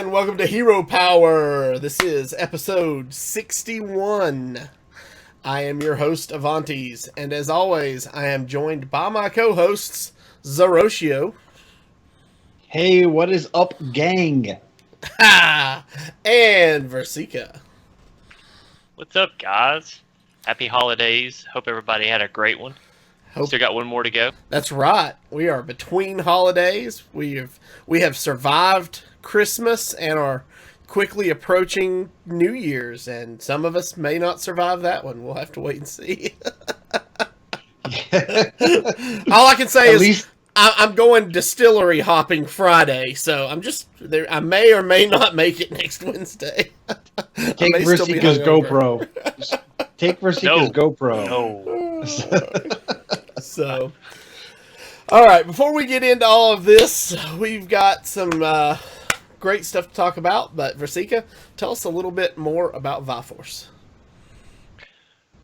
and welcome to Hero Power. This is episode 61. I am your host, Avanties, and as always, I am joined by my co-hosts, Zerotio. Hey, what is up, gang? Ha! And Virsica. What's up, guys? Happy holidays. Hope everybody had a great one. Still got one more to go. That's right. We are between holidays. We have survived Christmas and are quickly approaching New Year's, and some of us may not survive that one. We'll have to wait and see. All I can say is I'm going distillery hopping Friday, so I'm just there. I may or may not make it next Wednesday. Take Virsica's GoPro. Take Virsica's GoPro. No. So, all right. Before we get into all of this, we've got some great stuff to talk about. But Virsica, tell us a little bit more about Viforce.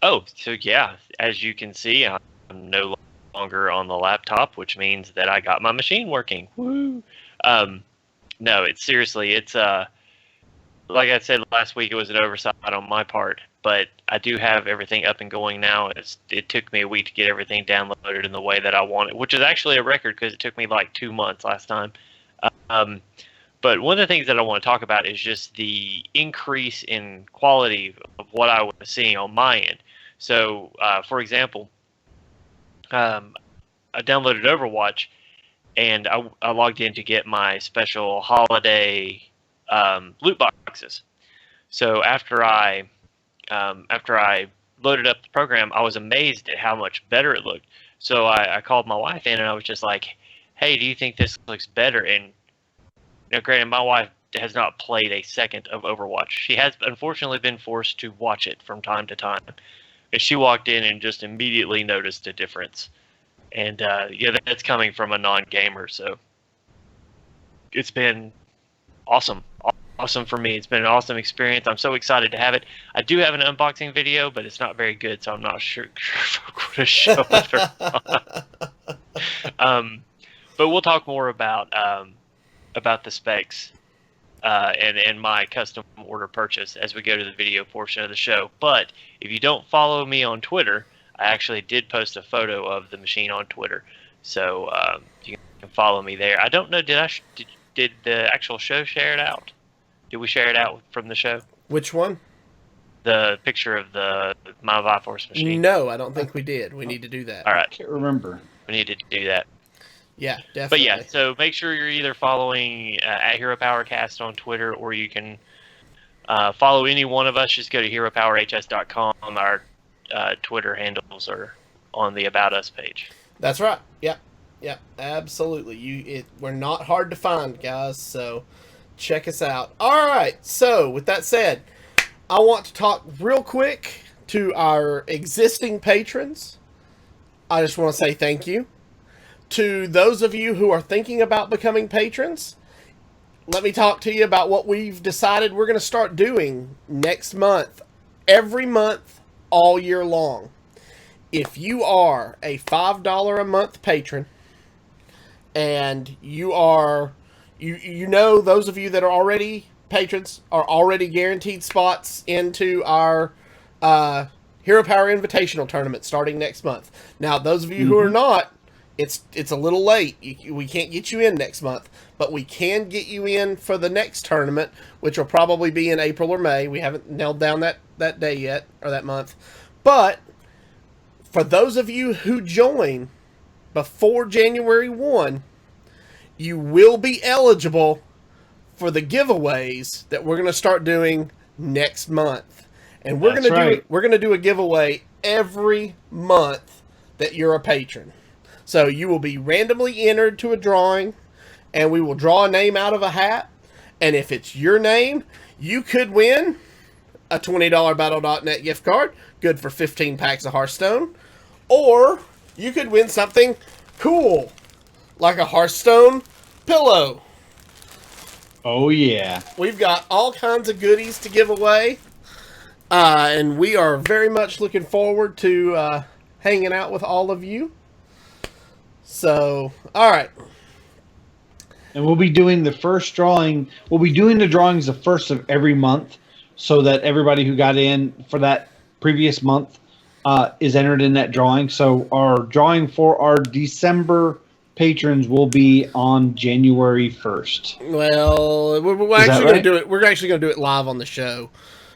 Oh, so yeah, as you can see, I'm no longer on the laptop, which means that I got my machine working. Woo! No, it's seriously, it's like I said last week, it was an oversight on my part, but I do have everything up and going now. It took me a week to get everything downloaded in the way that I wanted, which is actually a record because it took me like 2 months last time. But one of the things that I want to talk about is just the increase in quality of what I was seeing on my end. So, for example, I downloaded Overwatch, and I logged in to get my special holiday loot boxes. So after I loaded up the program, I was amazed at how much better it looked. So I called my wife in, and I was just like, "Hey, do you think this looks better?" And granted, my wife has not played a second of Overwatch. She has unfortunately been forced to watch it from time to time. And she walked in and just immediately noticed a difference. And yeah, that's coming from a non-gamer, so it's been awesome. Awesome for me. It's been an awesome experience. I'm so excited to have it. I do have an unboxing video, but it's not very good, so I'm not sure if I'm going to show it or not. But we'll talk more about the specs and my custom order purchase as we go to the video portion of the show. But if you don't follow me on Twitter, I actually did post a photo of the machine on Twitter, so you can follow me there. I don't know, did the actual show share it out? Did we share it out from the show? Which one? The picture of my Viforce machine. No, I don't think we did. We need to do that. All right. I can't remember. We need to do that. Yeah, definitely. But yeah, so make sure you're either following at Hero Power Cast on Twitter, or you can follow any one of us. Just go to heropowerhs.com. Our Twitter handles are on the About Us page. That's right. Yep, absolutely. We're not hard to find, guys, so check us out. All right, so with that said, I want to talk real quick to our existing patrons. I just want to say thank you. To those of you who are thinking about becoming patrons, let me talk to you about what we've decided we're going to start doing next month, every month, all year long. If you are a $5 a month patron, and you are, you know, those of you that are already patrons are already guaranteed spots into our Hero Power Invitational tournament starting next month. Now, those of you who are not, it's a little late. We can't get you in next month, but we can get you in for the next tournament, which will probably be in April or May. We haven't nailed down that day yet, or that month. But for those of you who join before January 1, you will be eligible for the giveaways that we're going to start doing next month. And we're going to do a giveaway every month that you're a patron. So you will be randomly entered to a drawing, and we will draw a name out of a hat. And if it's your name, you could win a $20 Battle.net gift card, good for 15 packs of Hearthstone. Or you could win something cool, like a Hearthstone pillow. Oh, yeah. We've got all kinds of goodies to give away. And we are very much looking forward to hanging out with all of you. So, all right. And we'll be doing the first drawing. We'll be doing the drawings the first of every month, so that everybody who got in for that previous month is entered in that drawing. So our drawing for our December patrons will be on January 1st. Well, we're Is that actually going right? to do it. We're actually going to do it live on the show.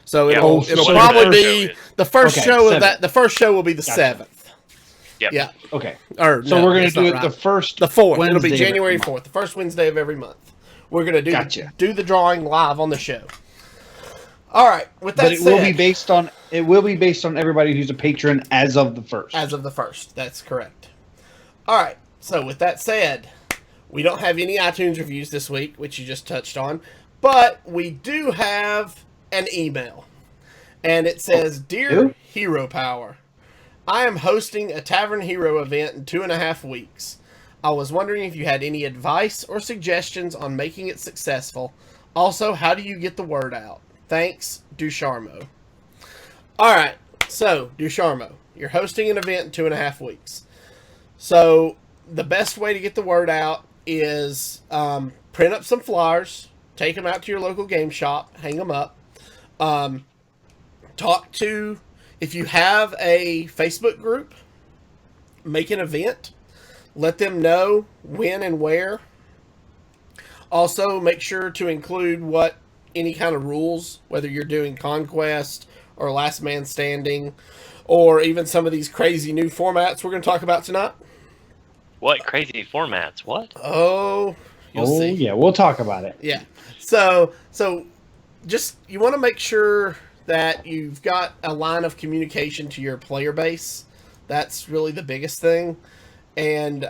So Yeah, it'll so probably the be show is. the first Okay, show of 7th. that. The first show will be the Gotcha. 7th. Yep. Yeah. Okay. Or So no, we're going that's to do not it right. the first The 4th. Wednesday It'll be of January every 4th, month. the first Wednesday of every month. We're going to Gotcha. do the drawing live on the show. All right. With that But it said, will be based on everybody who's a patron as of the first. as of the 1st. That's correct. All right. So with that said, we don't have any iTunes reviews this week, which you just touched on, but we do have an email. And it says, Dear Who? Hero Power, I am hosting a Tavern Hero event in 2.5 weeks. I was wondering if you had any advice or suggestions on making it successful. Also, how do you get the word out? Thanks, Ducharmo. Alright, so, Ducharmo, you're hosting an event in 2.5 weeks. So, the best way to get the word out is print up some flyers, take them out to your local game shop, hang them up. Talk to, if you have a Facebook group, make an event, let them know when and where. Also, make sure to include any kind of rules, whether you're doing Conquest or Last Man Standing, or even some of these crazy new formats we're going to talk about tonight. What crazy formats? What? Oh, you'll see. Yeah, we'll talk about it. Yeah. So just you want to make sure that you've got a line of communication to your player base. That's really the biggest thing. And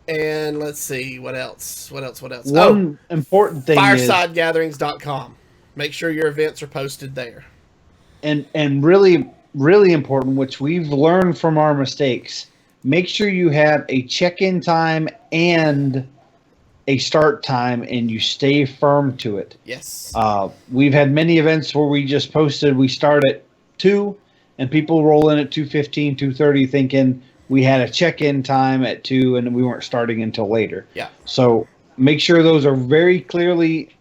let's see what else. One important thing is, firesidegatherings.com. Make sure your events are posted there. and really, really important, which we've learned from our mistakes, make sure you have a check-in time and a start time, and you stay firm to it. Yes. We've had many events where we just posted we start at 2, and people roll in at 2:15, 2:30 thinking we had a check-in time at 2 and we weren't starting until later. Yeah. So make sure those are very clearly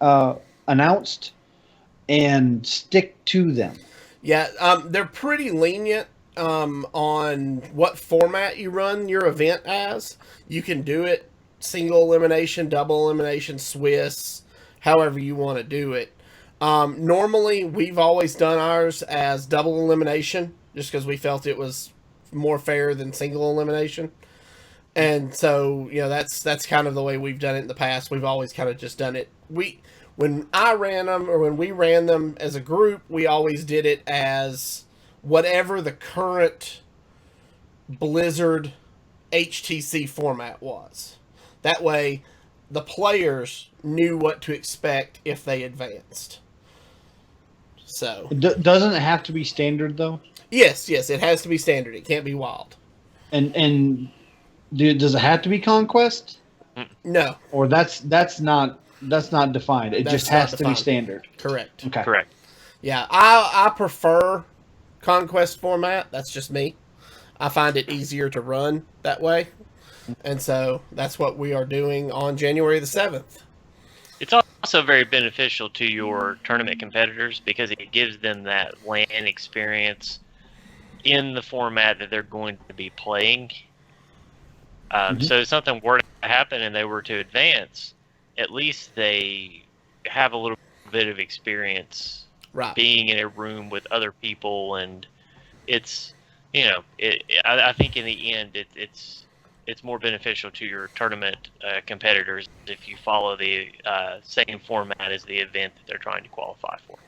announced and stick to them. Yeah, they're pretty lenient on what format you run your event as. You can do it single elimination, double elimination, Swiss, however you want to do it. Normally, we've always done ours as double elimination, just because we felt it was more fair than single elimination. And so, that's kind of the way we've done it in the past. We've always kind of just done it. When I ran them, or when we ran them as a group, we always did it as whatever the current Blizzard HTC format was. That way, the players knew what to expect if they advanced. So, Doesn't it have to be standard though? yes, it has to be standard. It can't be wild. And does it have to be conquest? No, Or that's not defined. It That's just has not to be defined. standard. correct. Okay. Correct. Yeah, I prefer Conquest format. That's just me. I find it easier to run that way. And so that's what we are doing on January the 7th. It's also very beneficial to your tournament competitors because it gives them that LAN experience in the format that they're going to be playing. So if something were to happen and they were to advance, at least they have a little bit of experience Right. being in a room with other people, and it's I think in the end it's more beneficial to your tournament competitors if you follow the same format as the event that they're trying to qualify for.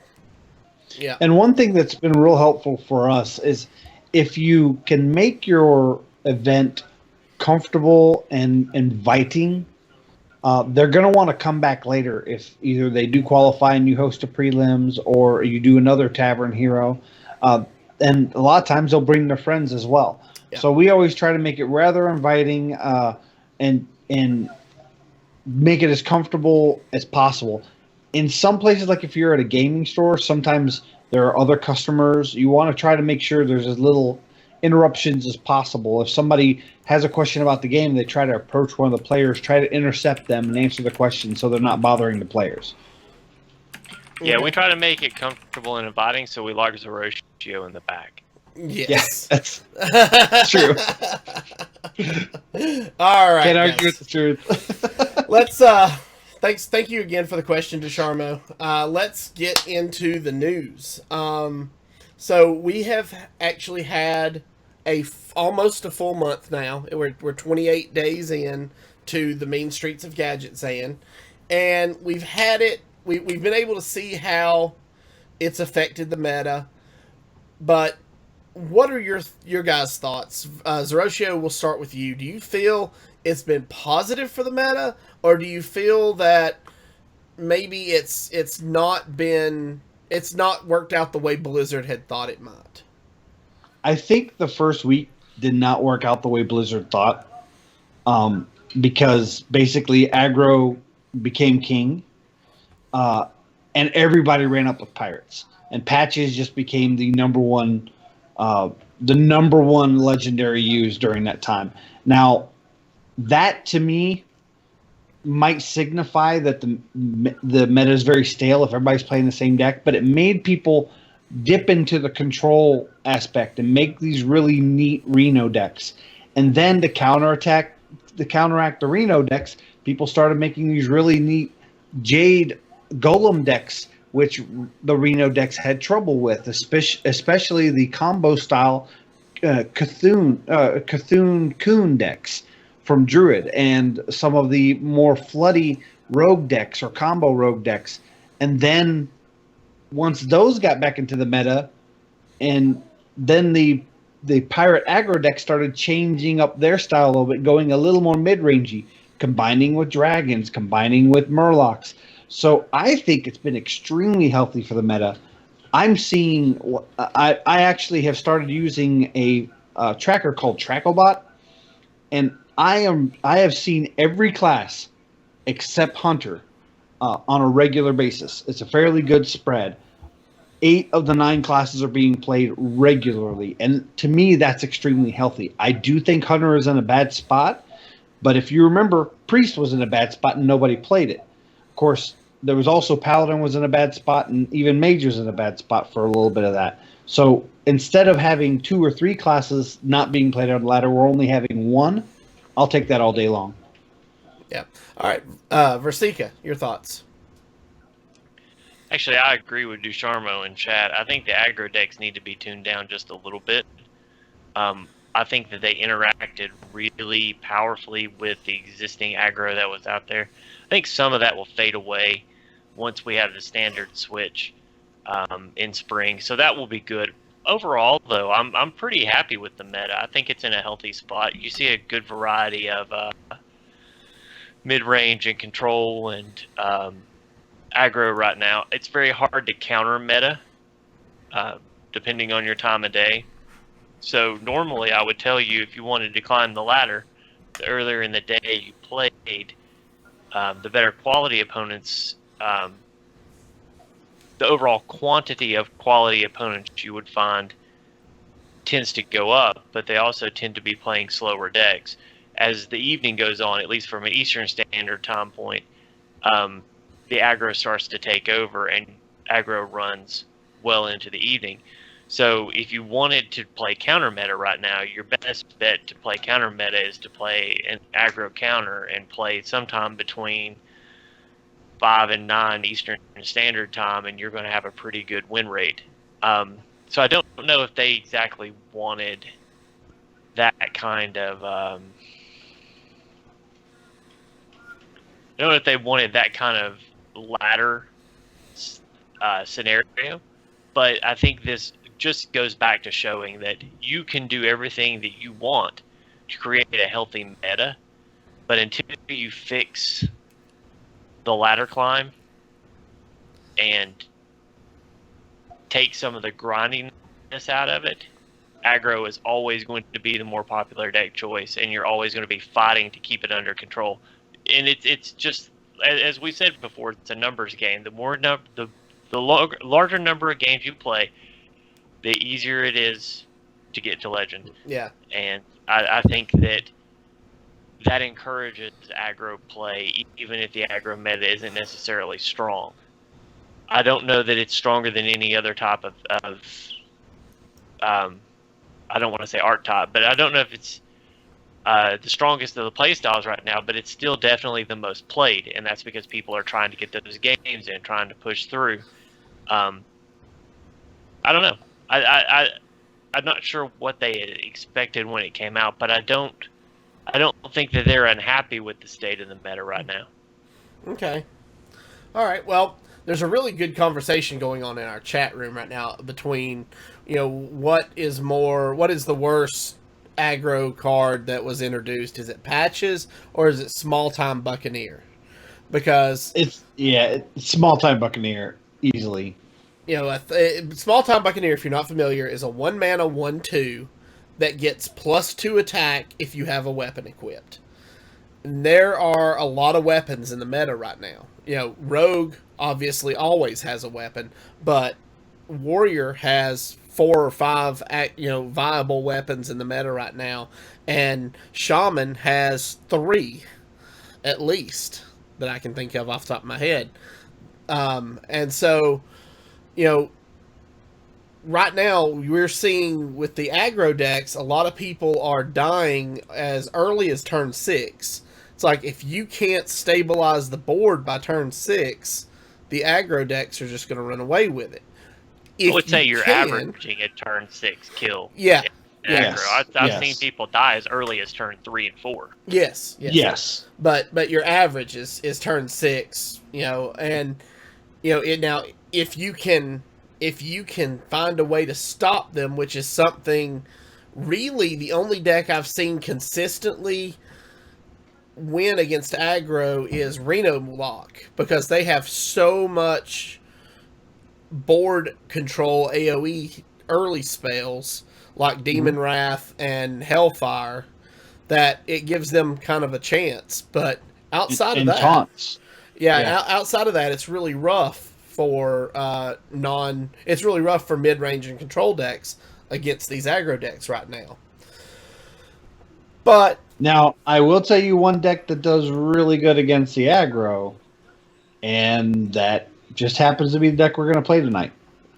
Yeah. And one thing that's been real helpful for us is if you can make your event comfortable and inviting, they're going to want to come back later if either they do qualify and you host a prelims or you do another Tavern Hero. And a lot of times they'll bring their friends as well. Yeah. So we always try to make it rather inviting and make it as comfortable as possible. In some places, like if you're at a gaming store, sometimes there are other customers. You want to try to make sure there's as little interruptions as possible. If somebody has a question about the game, they try to approach one of the players, try to intercept them and answer the question so they're not bothering the players. Yeah, we Okay. try to make it comfortable and inviting, so we lock Zerotio in the back. Yes. Yeah, that's true. All right, Can't argue guys. with the truth. Let's thank you again for the question, DeSharmo. Let's get into the news. So we have actually had almost a full month now. We're 28 days in to the mean streets of Gadgetzan, and we've had it. We've been able to see how it's affected the meta, but what are your guys' thoughts? Zerotio, we'll start with you. Do you feel it's been positive for the meta, or do you feel that maybe it's not worked out the way Blizzard had thought it might? I think the first week did not work out the way Blizzard thought, because basically aggro became king, and everybody ran up with pirates, and patches just became the number one legendary used during that time. Now, that to me might signify that the meta is very stale if everybody's playing the same deck, but it made people dip into the control aspect and make these really neat Reno decks. And then to counteract the Reno decks, people started making these really neat Jade Golem decks, which the Reno decks had trouble with, especially the combo style Cthulhu Coon decks from Druid, and some of the more floody rogue decks or combo rogue decks. And then once those got back into the meta, and then the pirate aggro deck started changing up their style a little bit, going a little more mid-rangey, combining with dragons, combining with murlocs. So I think it's been extremely healthy for the meta. I'm seeing. I actually have started using a tracker called Tracklebot, and I have seen every class except Hunter on a regular basis. It's a fairly good spread. 8 of the 9 classes are being played regularly, and to me, that's extremely healthy. I do think Hunter is in a bad spot, but if you remember, Priest was in a bad spot and nobody played it. Of course, there was also Paladin was in a bad spot, and even Mage was in a bad spot for a little bit of that. So instead of having 2 or 3 classes not being played on the ladder, we're only having 1. I'll take that all day long. Yeah. All right, Virsica, your thoughts? Actually, I agree with Ducharmo and Chad. I think the aggro decks need to be tuned down just a little bit. I think that they interacted really powerfully with the existing aggro that was out there. I think some of that will fade away once we have the standard switch in spring, so that will be good. Overall, though, I'm pretty happy with the meta. I think it's in a healthy spot. You see a good variety of mid-range and control and aggro right now. It's very hard to counter meta depending on your time of day. So normally I would tell you if you wanted to climb the ladder, the earlier in the day you played, the better quality opponents, the overall quantity of quality opponents you would find tends to go up, but they also tend to be playing slower decks. As the evening goes on, at least from an Eastern Standard Time point, the aggro starts to take over and aggro runs well into the evening. So if you wanted to play counter meta right now, your best bet to play counter meta is to play an aggro counter and play sometime between 5 and 9 Eastern Standard Time, and you're going to have a pretty good win rate. So I don't know if they exactly wanted that kind of I don't know if they wanted that kind of ladder scenario, but I think this just goes back to showing that you can do everything that you want to create a healthy meta, but until you fix the ladder climb and take some of the grindiness out of it, aggro is always going to be the more popular deck choice, and you're always going to be fighting to keep it under control. And it's just, as we said before, it's a numbers game. The more the larger number of games you play, the easier it is to get to Legend. Yeah. And I think that encourages aggro play, even if the aggro meta isn't necessarily strong. I don't know that it's stronger than any other type of I don't want to say archetype, but I don't know if it's the strongest of the play styles right now, but it's still definitely the most played, and that's because people are trying to get those games in, trying to push through. I don't know. I'm not sure what they expected when it came out, but I don't think that they're unhappy with the state of the meta right now. Okay. All right. Well, there's a really good conversation going on in our chat room right now between, what is the worst aggro card that was introduced? Is it Patches or is it Small Time Buccaneer? Because it's Small Time Buccaneer easily. Small Time Buccaneer, if you're not familiar, is a 1-mana 1/2 that gets +2 attack if you have a weapon equipped. And there are a lot of weapons in the meta right now. Rogue obviously always has a weapon, but Warrior has 4 or 5 viable weapons in the meta right now, and Shaman has 3 at least that I can think of off the top of my head. And so, right now we're seeing with the aggro decks, a lot of people are dying as early as turn 6. It's like if you can't stabilize the board by turn 6, the aggro decks are just going to run away with it. I would say you're averaging a turn 6 kill. Yeah. Aggro. I've seen people die as early as turn 3 and 4. Yes. But your average is turn 6, and now if you can find a way to stop them, which is something really the only deck I've seen consistently win against aggro is Reno Lock, because they have so much board control AoE early spells like Demon Wrath and Hellfire that it gives them kind of a chance. But outside of that, taunts. Outside of that, it's really rough for it's really rough for mid-range and control decks against these aggro decks right now. But now, I will tell you one deck that does really good against the aggro, and that just happens to be the deck we're going to play tonight.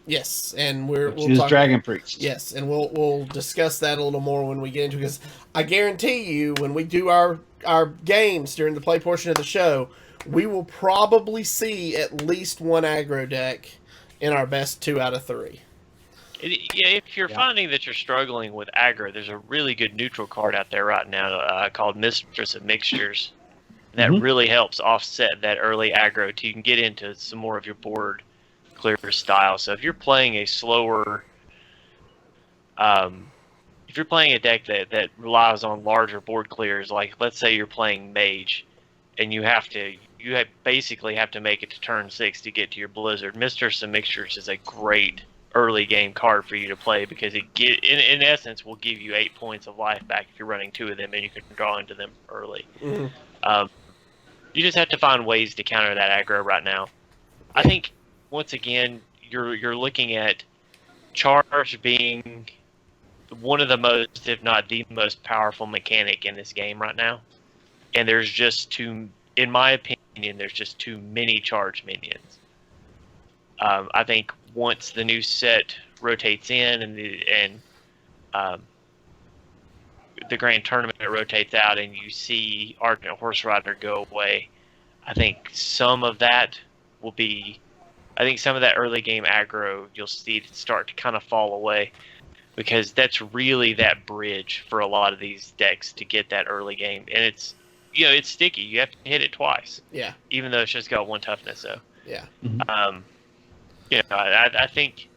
Yes, and we'll talk Dragon Priest. Yes, and we'll discuss that a little more when we get into it, because I guarantee you, when we do our games during the play portion of the show, we will probably see at least one aggro deck in our best 2 out of 3. If you're finding that you're struggling with aggro, there's a really good neutral card out there right now called Mistress of Mixtures that really helps offset that early aggro so you can get into some more of your board clear style. So if you're playing a slower, if you're playing a deck that relies on larger board clears, like let's say you're playing Mage, and you basically have to make it to turn 6 to get to your Blizzard, Mistress of Mixtures is a great early game card for you to play, because it in essence will give you 8 points of life back if you're running 2 of them, and you can draw into them early. You just have to find ways to counter that aggro right now. I think once again you're looking at charge being one of the most, if not the most powerful mechanic in this game right now, and there's just in my opinion, there's just too many charge minions. I think once the new set rotates in and the grand tournament rotates out and you see Ardent Horse Rider go away, I think some of that early game aggro you'll see start to kind of fall away, because that's really that bridge for a lot of these decks to get that early game, and it's it's sticky. You have to hit it twice. Yeah. Even though it's just got 1 toughness, so. Yeah. I think,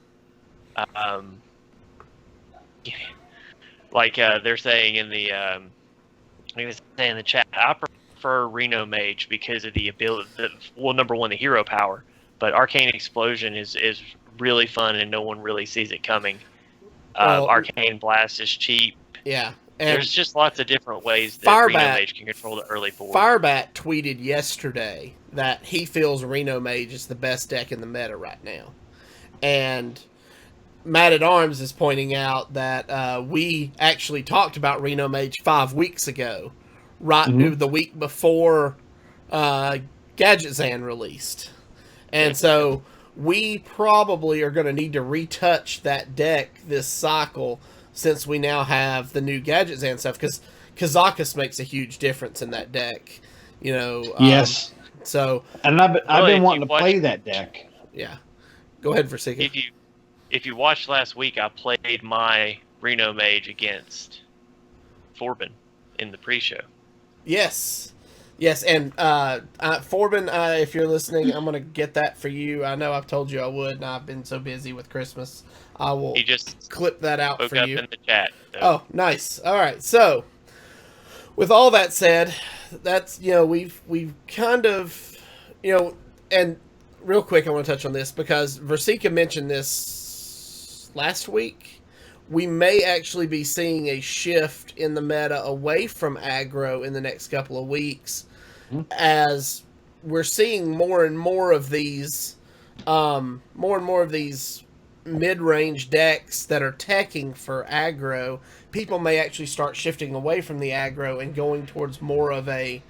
like they're saying in the, in the chat, I prefer Reno Mage because of the ability. Number one, the hero power, but Arcane Explosion is really fun and no one really sees it coming. Arcane Blast is cheap. Yeah. And there's just lots of different ways that Reno Mage can control the early board. Firebat tweeted yesterday that he feels Reno Mage is the best deck in the meta right now. And Matt at Arms is pointing out that we actually talked about Reno Mage 5 weeks ago, right? Mhm. The week before Gadgetzan released. And so we probably are going to need to retouch that deck this cycle since we now have the new Gadgetzan stuff, because Kazakus makes a huge difference in that deck. Yes. So, And I've Well, been if wanting you to watch- play that deck. yeah. Go ahead, Virsica. If you watched last week, I played my Reno Mage against Forbin in the pre-show. Yes. Yes, and Forbin, if you're listening, I'm going to get that for you. I know I've told you I would, and I've been so busy with Christmas. I will He just clip that out spoke for up you. in the chat. So. Oh, nice. All right. So, with all that said, that's, we've kind of, and real quick, I want to touch on this because Virsica mentioned this last week. We may actually be seeing a shift in the meta away from aggro in the next couple of weeks, as we're seeing more and more of these mid-range decks that are teching for aggro. People may actually start shifting away from the aggro and going towards more of a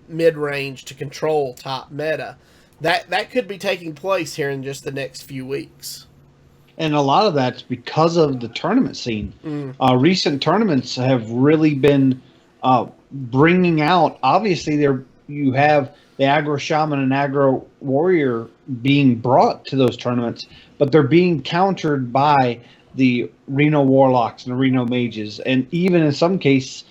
mid-range to control type meta. That could be taking place here in just the next few weeks. And a lot of that's because of the tournament scene. Recent tournaments have really been bringing out. Obviously, you have the aggro shaman and aggro warrior being brought to those tournaments, but they're being countered by the Reno warlocks and the Reno mages, and even in some cases,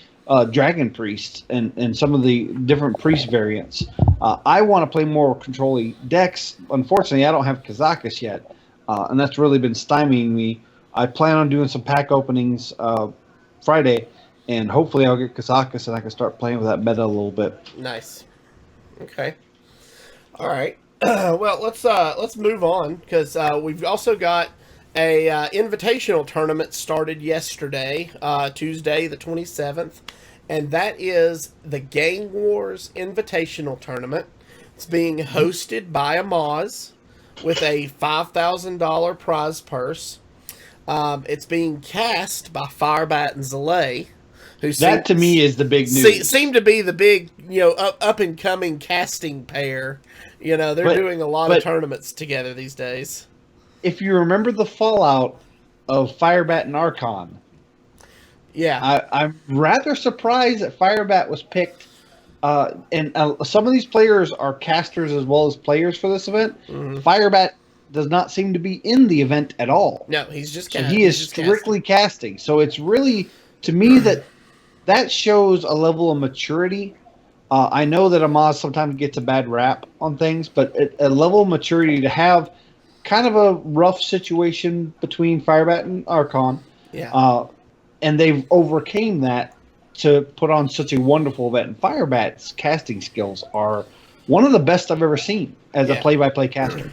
dragon priests and some of the different priest variants. I want to play more controlling decks. Unfortunately, I don't have Kazakus yet. And that's really been stymieing me. I plan on doing some pack openings Friday, and hopefully I'll get Kazakus and I can start playing with that meta a little bit. Nice. Okay. All right. Well, let's move on, because we've also got a invitational tournament started yesterday, Tuesday the 27th, and that is the Gang Wars Invitational tournament. It's being hosted by Amaz, with a $5,000 prize purse. It's being cast by Firebat and Zalay, who that to me is the big news. Seem to be the big, up and coming casting pair. They're doing a lot of tournaments together these days. If you remember the fallout of Firebat and Archon, yeah, I'm rather surprised that Firebat was picked. And some of these players are casters as well as players for this event. Firebat does not seem to be in the event at all. No, he's just casting. So he is strictly casting. So it's really, to me, that shows a level of maturity. I know that Amaz sometimes gets a bad rap on things, but a level of maturity to have kind of a rough situation between Firebat and Archon. Yeah. And they've overcame that to put on such a wonderful event. And Firebat's casting skills are one of the best I've ever seen as a play-by-play caster.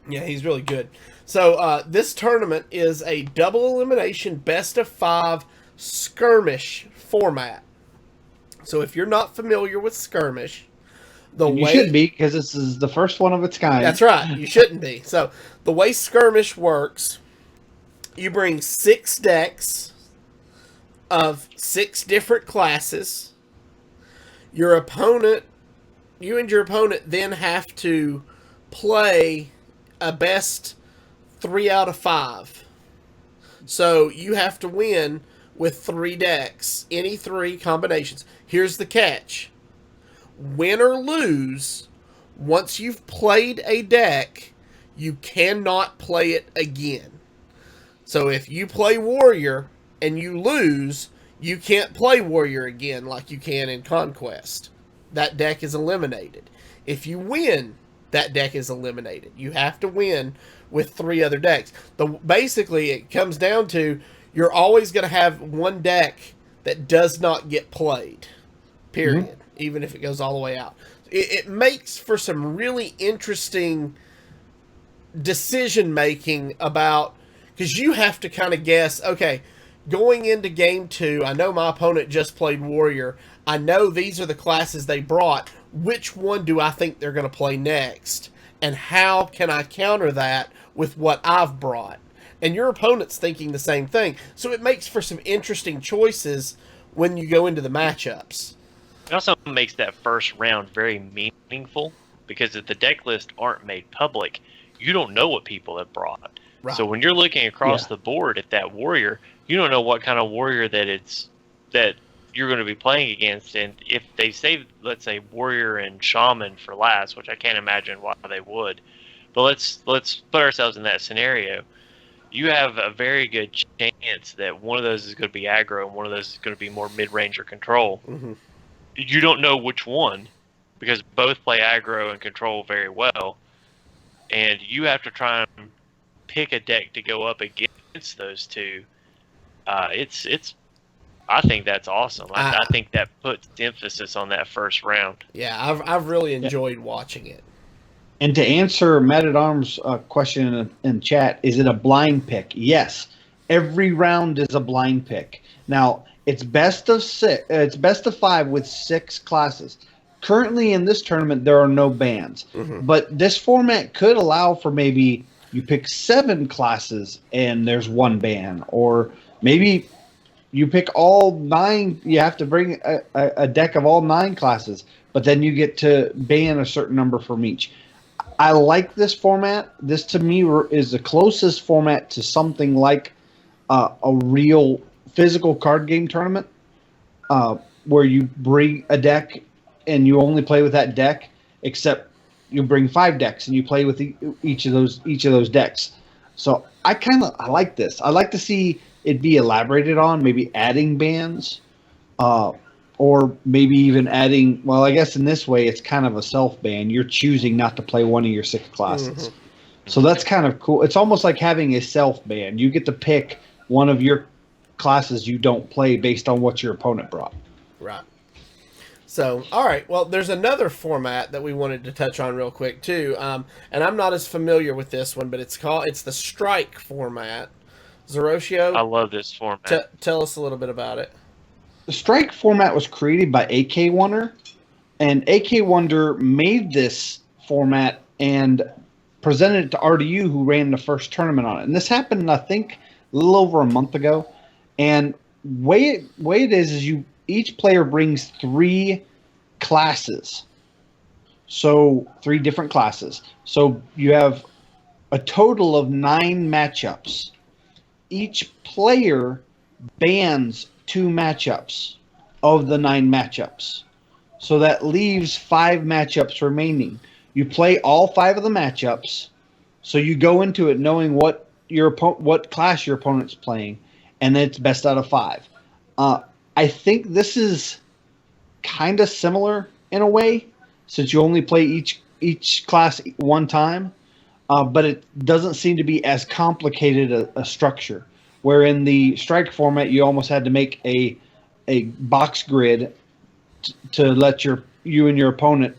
Yeah, he's really good. So this tournament is a double elimination best-of-5 skirmish format. So if you're not familiar with skirmish, you should be, because this is the first one of its kind. That's right. You shouldn't be. So the way skirmish works, you bring 6 decks of 6 different classes. You and your opponent then have to play a best 3 out of 5. So you have to win with 3 decks, any 3 combinations. Here's the catch. Win or lose, once you've played a deck, you cannot play it again. So if you play Warrior and you lose, you can't play Warrior again like you can in Conquest. That deck is eliminated. If you win, that deck is eliminated. You have to win with 3 other decks. Basically, it comes down to you're always going to have one deck that does not get played, period, even if it goes all the way out. It makes for some really interesting decision-making about, because you have to kind of guess, okay, going into game 2, I know my opponent just played Warrior. I know these are the classes they brought. Which one do I think they're going to play next? and how can I counter that with what I've brought? And your opponent's thinking the same thing. So it makes for some interesting choices when you go into the matchups. It also makes that first round very meaningful because if the deck lists aren't made public, you don't know what people have brought. Right. So when you're looking across the board at that warrior, you don't know what kind of warrior that you're going to be playing against. And if they save, let's say, warrior and shaman for last, which I can't imagine why they would, but let's put ourselves in that scenario. You have a very good chance that one of those is going to be aggro and one of those is going to be more mid-range or control. Mm-hmm. You don't know which one because both play aggro and control very well, and you have to try and pick a deck to go up against those two. I think that's awesome. I think that puts emphasis on that first round. Yeah, I've really enjoyed watching it. And to answer Matt at Arms' question in chat, is it a blind pick? Yes, every round is a blind pick. Now it's best of 6. It's best of 5 with 6 classes. Currently in this tournament, there are no bans, but this format could allow for maybe you pick 7 classes and there's 1 ban, or maybe you pick all 9. You have to bring a deck of all 9 classes, but then you get to ban a certain number from each. I like this format. This to me is the closest format to something like a real physical card game tournament, where you bring a deck and you only play with that deck, except you bring 5 decks and you play with each of those decks. So I like this. I like to see it be elaborated on, maybe adding bans, or maybe even adding. Well, I guess in this way it's kind of a self ban. You're choosing not to play one of your 6 classes. So that's kind of cool. It's almost like having a self ban. You get to pick one of your classes you don't play based on what your opponent brought. Right. So, all right. Well, there's another format that we wanted to touch on real quick too, and I'm not as familiar with this one, but it's the strike format. Zerotio, I love this format. Tell us a little bit about it. The strike format was created by AK Wonder, and AK Wonder made this format and presented it to RDU, who ran the first tournament on it. And this happened, I think, a little over a month ago. And way it is each player brings 3 classes. So 3 different classes. So you have a total of 9 matchups. Each player bans 2 matchups of the 9 matchups. So that leaves 5 matchups remaining. You play all 5 of the matchups. So you go into it knowing what class your opponent's playing, and then it's best out of 5. I think this is kind of similar in a way, since you only play each class one time, but it doesn't seem to be as complicated a structure. Where in the strike format, you almost had to make a box grid to let you and your opponent.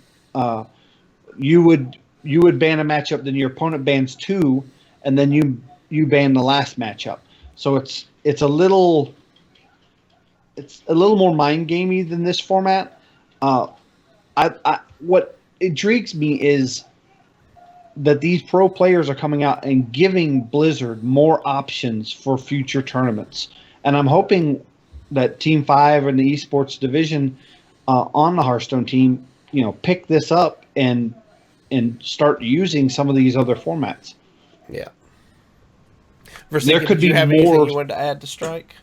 You would ban a matchup, then your opponent bans 2, and then you ban the last matchup. So it's a little more mind gamey than this format. What intrigues me is that these pro players are coming out and giving Blizzard more options for future tournaments, and I'm hoping that Team 5 and the esports division on the Hearthstone team, pick this up and start using some of these other formats. Yeah. Virsica, there could be more. Anything you wanted to add to Strike?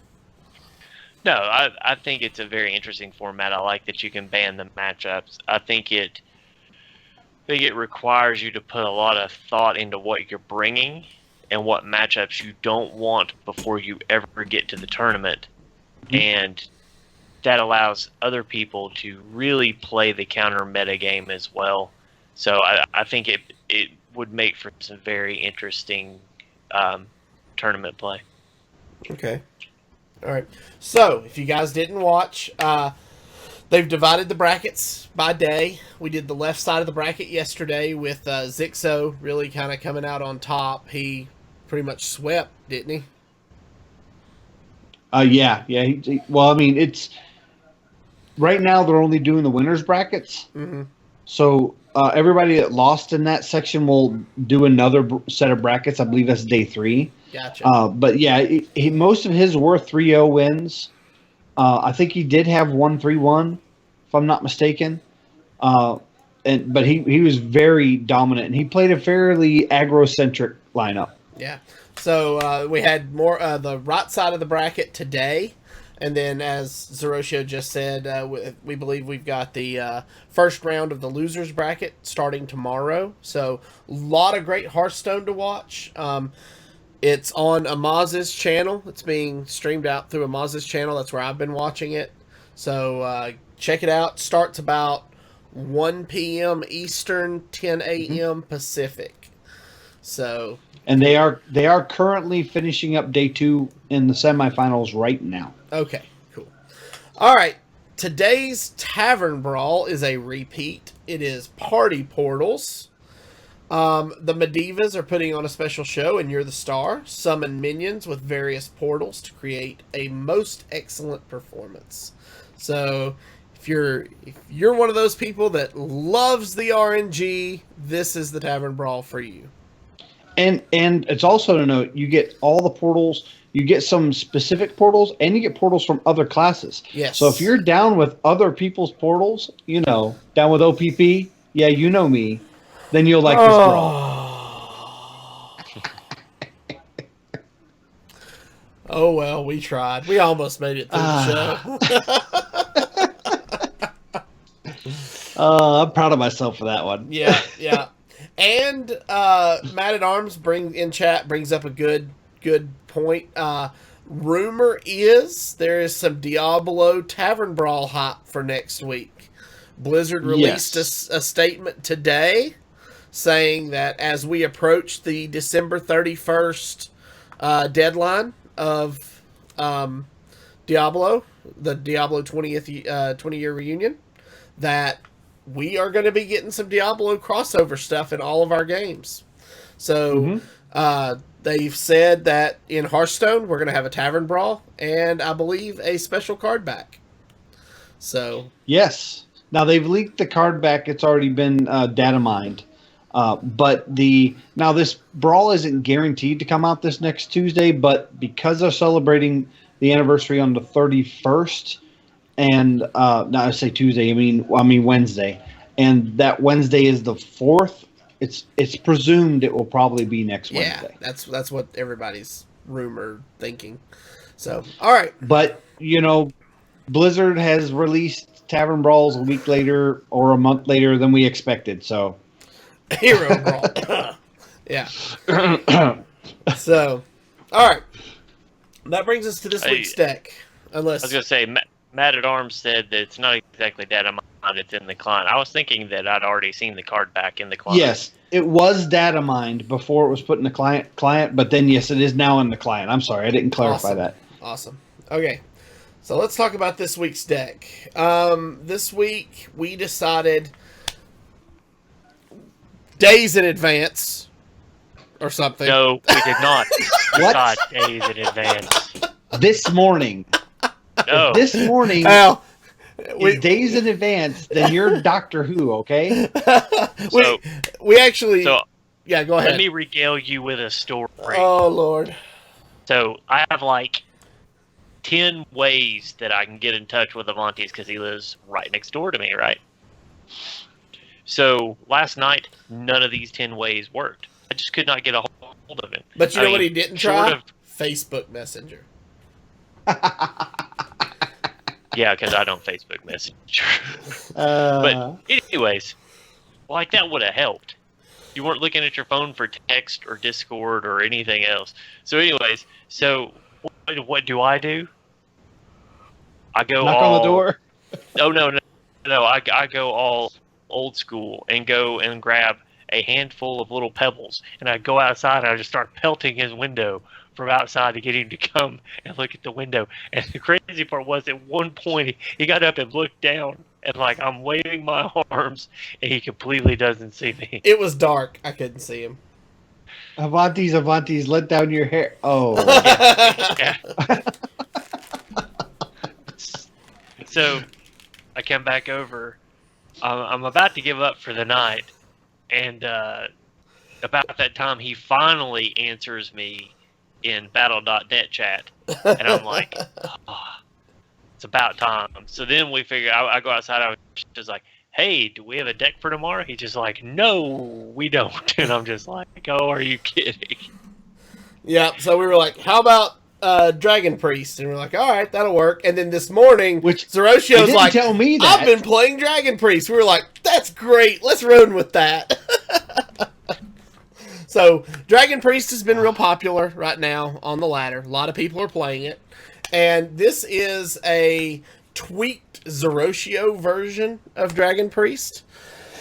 No, I think it's a very interesting format. I like that you can ban the matchups. I think it requires you to put a lot of thought into what you're bringing and what matchups you don't want before you ever get to the tournament. And that allows other people to really play the counter meta game as well. So I think it would make for some very interesting tournament play. Okay. All right. So, if you guys didn't watch, they've divided the brackets by day. We did the left side of the bracket yesterday with Zixo really kind of coming out on top. He pretty much swept, didn't he? Yeah. Well, I mean, it's right now they're only doing the winners brackets. Mm-hmm. So everybody that lost in that section will do another set of brackets. I believe that's day 3. Gotcha. But yeah, most of his were 3-0 wins. I think he did have 1-3-1, if I'm not mistaken. But he was very dominant, and he played a fairly aggro-centric lineup. Yeah. So we had more the right side of the bracket today, and then as Zerotio just said, we believe we've got the first round of the losers bracket starting tomorrow. So a lot of great Hearthstone to watch. It's on Amaz's channel. It's being streamed out through Amaz's channel. That's where I've been watching it. So check it out. Starts about 1 p.m. Eastern, 10 a.m. Pacific. So. And they are currently finishing up day 2 in the semifinals right now. Okay, cool. All right. Today's Tavern Brawl is a repeat. It is Party Portals. The Medivas are putting on a special show, and you're the star. Summon minions with various portals to create a most excellent performance. So, if you're one of those people that loves the RNG, this is the Tavern Brawl for you. And it's also to note, you get all the portals, you get some specific portals, and you get portals from other classes. Yes. So if you're down with other people's portals, down with OPP, yeah, you know me, then you'll like this brawl. Oh, well, we tried. We almost made it through the show. I'm proud of myself for that one. Yeah. And Matt at Arms brings up a good point. Rumor is there is some Diablo Tavern Brawl hype for next week. Blizzard released a statement today saying that as we approach the December 31st deadline of Diablo, the Diablo 20-year reunion, that we are going to be getting some Diablo crossover stuff in all of our games. So they've said that in Hearthstone, we're going to have a Tavern Brawl and I believe a special card back. So yes. Now they've leaked the card back. It's already been data mined. But this brawl isn't guaranteed to come out this next Tuesday, but because they're celebrating the anniversary on the 31st, and not I say Tuesday, I mean Wednesday, and that Wednesday is the 4th. It's presumed it will probably be next Wednesday. Yeah, that's what everybody's rumor thinking. So, all right, but Blizzard has released Tavern Brawls a week later or a month later than we expected. So, Hero Brawl, yeah. So, all right, that brings us to this week's deck. Unless I was gonna say, Matt at Arms said that it's not exactly data mined, it's in the client. I was thinking that I'd already seen the card back in the client. Yes, it was data mined before it was put in the client, but then yes, it is now in the client. I'm sorry, I didn't clarify that. Awesome. Okay, so let's talk about this week's deck. This week we decided days in advance or something. No, we did not. What? Days in advance. This morning. No. This morning. Well, days in advance, then you're Doctor Who, okay? we actually... So, yeah, go ahead. Let me regale you with a story. Oh, Lord. So, I have 10 ways that I can get in touch with Avanties because he lives right next door to me, right? So, last night, none of these 10 ways worked. I just could not get a hold of him. But you know what he didn't try? Facebook Messenger. Yeah, because I don't Facebook Messenger. But anyways, that would have helped. You weren't looking at your phone for text or Discord or anything else. So anyways, what do? I go knock on the door. No. I go all old school and go and grab a handful of little pebbles, and I go outside and I just start pelting his window from outside to get him to come and look at the window. And the crazy part was, at one point he got up and looked down, and I'm waving my arms, and he completely doesn't see me. It was dark. I couldn't see him. Avanties, let down your hair. Oh. Yeah. So I come back over, I'm about to give up for the night, and about that time, he finally answers me in Battle.net chat, and I'm like, oh, it's about time. So then we figure, I go outside, I was just like, hey, do we have a deck for tomorrow? He's just like, no, we don't. And I'm just like, oh, are you kidding? Yeah, so we were like, how about Dragon Priest? And we're like, all right, that'll work. And then this morning, Which Zerotio's didn't like, tell me that. I've been playing Dragon Priest. We were like, that's great. Let's run with that. So Dragon Priest has been real popular right now on the ladder. A lot of people are playing it. And this is a tweaked Zerotio version of Dragon Priest.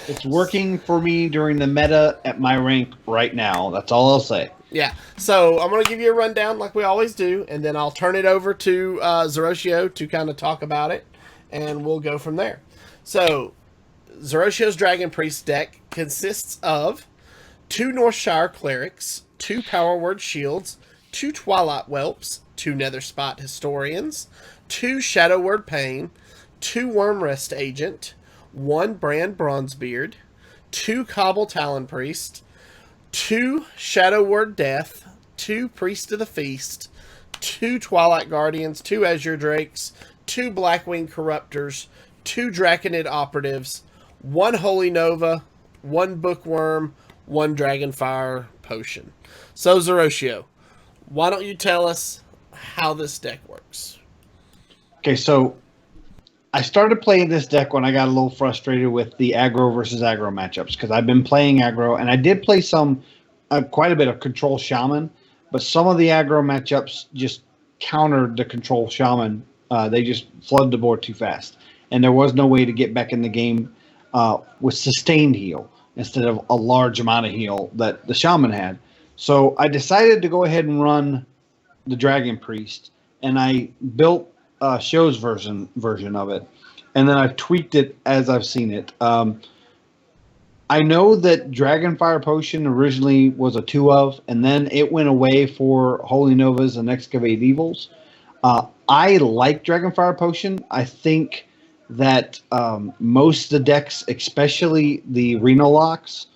It's working for me during the meta at my rank right now. That's all I'll say. Yeah, so I'm going to give you a rundown like we always do, and then I'll turn it over to Zerotio to kind of talk about it, and we'll go from there. So, Zerotio's Dragon Priest deck consists of 2 Northshire Clerics, 2 Power Word Shields, 2 Twilight Whelps, 2 Netherspot Historians, 2 Shadow Word Pain, 2 Wormrest Agent, 1 Brand Bronzebeard, 2 Cobble Talon Priest, 2 Shadow Word Death, 2 Priest of the Feast, 2 Twilight Guardians, 2 Azure Drakes, 2 Blackwing Corruptors, 2 Draconid Operatives, 1 Holy Nova, 1 Bookworm, 1 Dragonfire Potion. So, Zerotio, why don't you tell us how this deck works? Okay, so I started playing this deck when I got a little frustrated with the aggro versus aggro matchups because I've been playing aggro, and I did play some, quite a bit of control shaman, but some of the aggro matchups just countered the control shaman. They just flooded the board too fast, and there was no way to get back in the game with sustained heal instead of a large amount of heal that the shaman had. So I decided to go ahead and run the Dragon Priest, and I built Show's version of it, and then I've tweaked it as I've seen it. I know that Dragonfire Potion originally was a 2 of, and then it went away for Holy Novas and Excavate Evils. I like Dragonfire Potion. I think that most of the decks, especially the Reno locks,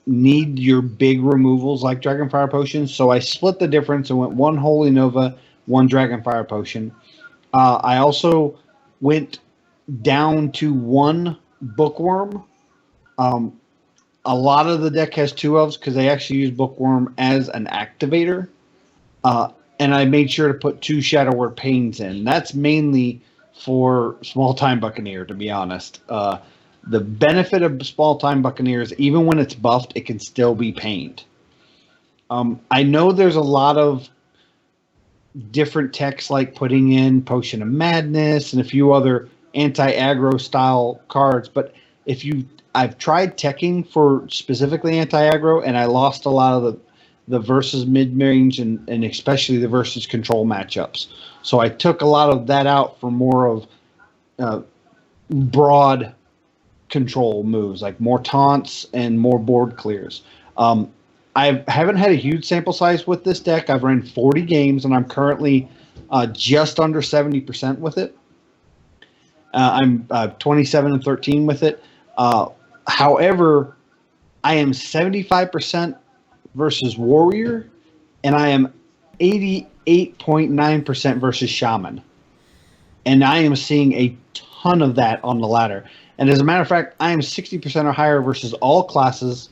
need your big removals like Dragonfire Potion. So I split the difference and went 1 Holy Nova, 1 Dragonfire Potion. I also went down to 1 Bookworm. A lot of the deck has 2 ofs because they actually use Bookworm as an activator. And I made sure to put 2 Shadow Word Pains in. That's mainly for Small Time Buccaneer, to be honest. The benefit of Small Time Buccaneer is even when it's buffed, it can still be pained. I know there's a lot of different techs like putting in Potion of Madness and a few other anti-aggro style cards, but I've tried teching for specifically anti-aggro, and I lost a lot of the versus mid-range and especially the versus control matchups. So I took a lot of that out for more of broad control moves, like more taunts and more board clears. I haven't had a huge sample size with this deck. I've run 40 games, and I'm currently just under 70% with it. I'm 27-13 with it. However, I am 75% versus Warrior, and I am 88.9% versus Shaman. And I am seeing a ton of that on the ladder. And as a matter of fact, I am 60% or higher versus all classes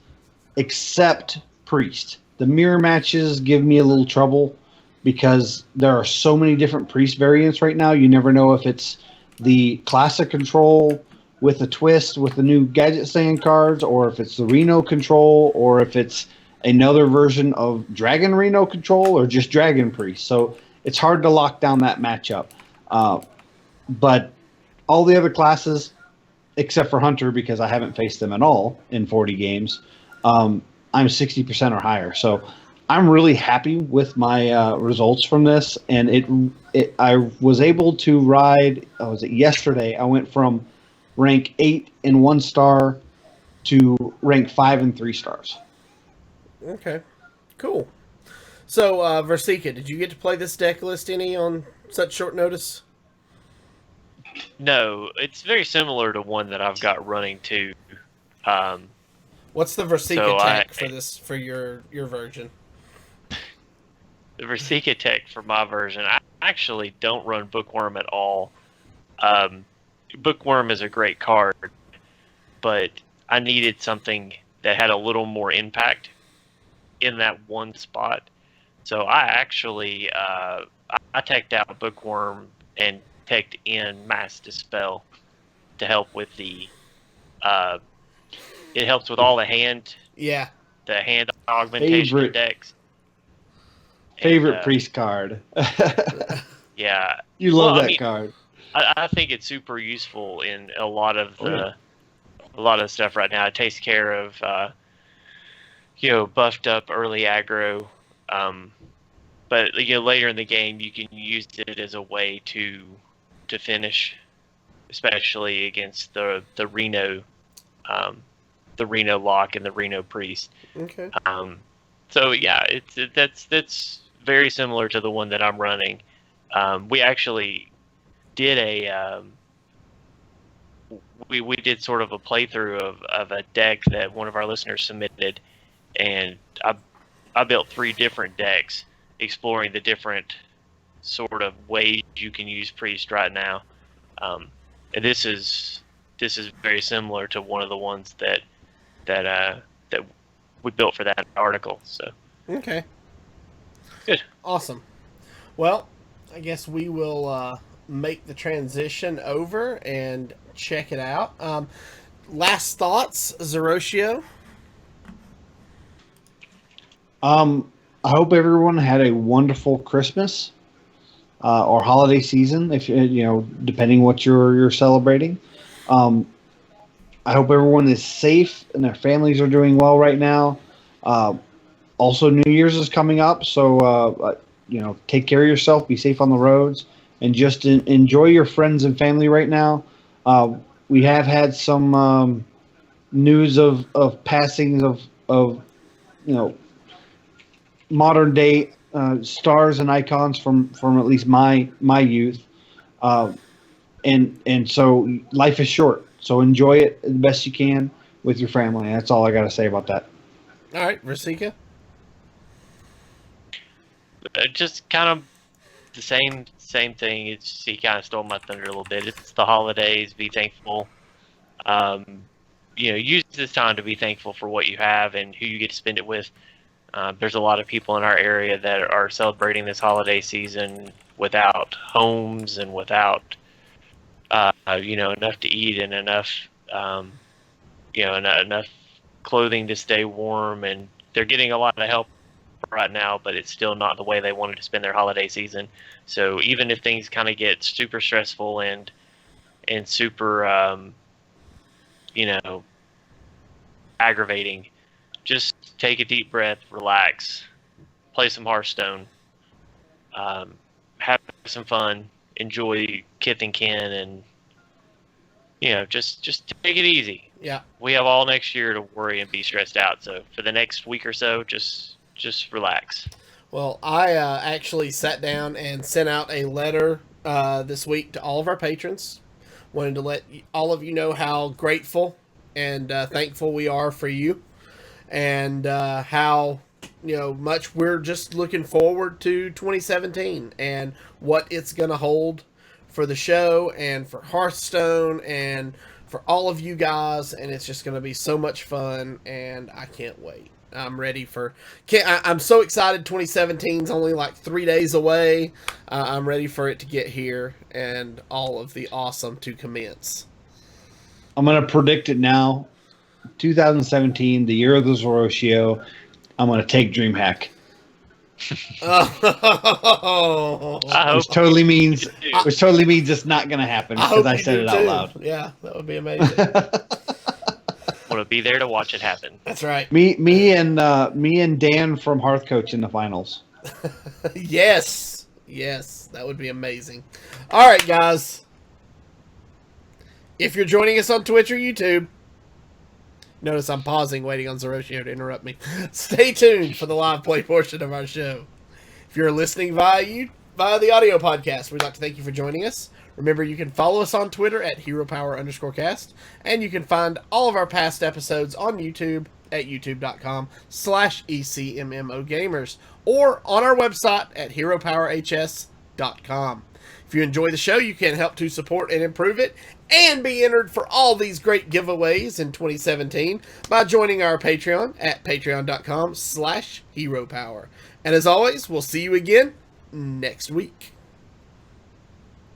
except Priest. The mirror matches give me a little trouble because there are so many different Priest variants right now. You never know if it's the classic control with a twist with the new Gadgetzan cards, or if it's the Reno control, or if it's another version of Dragon Reno control, or just Dragon Priest. So it's hard to lock down that matchup. But all the other classes, except for Hunter, because I haven't faced them at all in 40 games, I'm 60% or higher. So I'm really happy with my results from this. And I was able to ride, was it yesterday? I went from rank 8 and 1 star to rank 5 and 3 stars. Okay, cool. So, Virsica, did you get to play this deck list any on such short notice? No, it's very similar to one that I've got running too. Um, What's the Virsica so I tech for your version? the Virsica tech for my version, I actually don't run Bookworm at all. Um, Bookworm is a great card, but I needed something that had a little more impact in that one spot. So I actually I teched out Bookworm and teched in Mass Dispel to help with the. Uh, it helps with all the hand Yeah. augmentation Favorite decks. Favorite And, priest card. yeah. You Well, love I that mean, card. I think it's super useful in a lot of the stuff right now. It takes care of buffed up early aggro. But later in the game you can use it as a way to finish, especially against the Reno lock and the Reno priest. Okay. So yeah, that's very similar to the one that I'm running. We actually did we did sort of a playthrough of a deck that one of our listeners submitted, and I built 3 different decks exploring the different sort of ways you can use priest right now. And this is very similar to one of the ones that we built for that article. So Okay. good. Awesome. Well, I guess we will make the transition over and check it out. Last thoughts, Zerotio? I hope everyone had a wonderful Christmas or holiday season. If depending what you're celebrating. I hope everyone is safe and their families are doing well right now. Also, New Year's is coming up, so take care of yourself, be safe on the roads, and just enjoy your friends and family right now. We have had some news of passings of modern day stars and icons from at least my youth, and so life is short. So enjoy it the best you can with your family. That's all I got to say about that. All right, Virsica? Just kind of the same thing. It's he kind of stole my thunder a little bit. It's the holidays. Be thankful. Use this time to be thankful for what you have and who you get to spend it with. There's a lot of people in our area that are celebrating this holiday season without homes and without enough to eat and enough enough clothing to stay warm, and they're getting a lot of help right now, but it's still not the way they wanted to spend their holiday season. So even if things kind of get super stressful and super aggravating, just take a deep breath, relax, play some Hearthstone, have some fun, enjoy kith and kin, and just take it easy. Yeah. We have all next year to worry and be stressed out. So for the next week or so, just relax. Well, I actually sat down and sent out a letter this week to all of our patrons. Wanted to let all of you know how grateful and thankful we are for you, and how much we're just looking forward to 2017 and what it's going to hold for the show and for Hearthstone and for all of you guys, and it's just going to be so much fun, and I can't wait. I'm ready for. I'm so excited. 2017 is only like 3 days away. I'm ready for it to get here and all of the awesome to commence. I'm going to predict it now. 2017, the year of the Zerotio. I'm going to take DreamHack. Which totally means it's not going to happen because I said it out loud. Yeah, that would be amazing. Want to be there to watch it happen. That's right. Me and Dan from Hearth Coach in the finals. Yes, that would be amazing. All right, guys. If you're joining us on Twitch or YouTube, notice I'm pausing, waiting on Zerotio to interrupt me. Stay tuned for the live play portion of our show. If you're listening via the audio podcast, we'd like to thank you for joining us. Remember, you can follow us on Twitter at HeroPower_cast, and you can find all of our past episodes on YouTube at youtube.com/ECMMOGamers or on our website at HeroPowerHS.com. If you enjoy the show, you can help to support and improve it and be entered for all these great giveaways in 2017 by joining our Patreon at patreon.com/HeroPower. And as always, we'll see you again next week.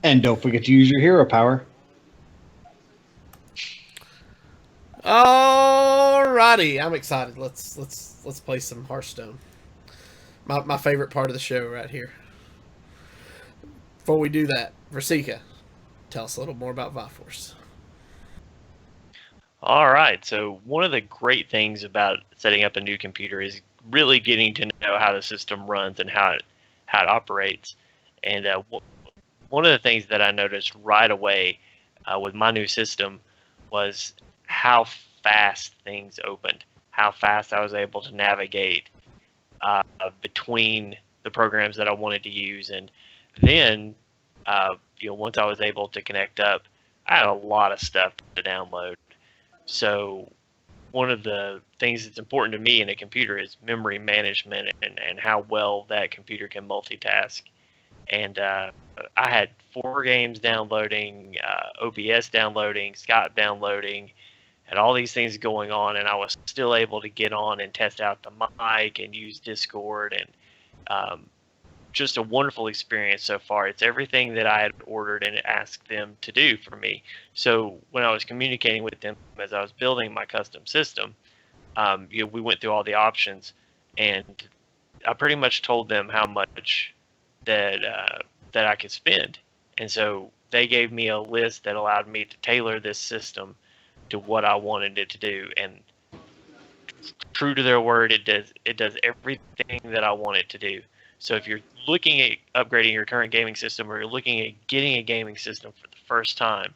And don't forget to use your hero power. Alrighty, I'm excited. Let's play some Hearthstone. My favorite part of the show right here. Before we do that, Virsica, tell us a little more about Viforce. All right. So one of the great things about setting up a new computer is really getting to know how the system runs and how it operates. And one of the things that I noticed right away with my new system was how fast things opened, how fast I was able to navigate between the programs that I wanted to use. And then, once I was able to connect up, I had a lot of stuff to download. So one of the things that's important to me in a computer is memory management and how well that computer can multitask. And I had 4 games downloading, OBS downloading, Skype downloading, and all these things going on, and I was still able to get on and test out the mic and use Discord, and just a wonderful experience so far. It's everything that I had ordered and asked them to do for me. So when I was communicating with them as I was building my custom system, we went through all the options, and I pretty much told them how much that I could spend. And so they gave me a list that allowed me to tailor this system to what I wanted it to do. And true to their word, it does everything that I want it to do. So if you're looking at upgrading your current gaming system, or you're looking at getting a gaming system for the first time,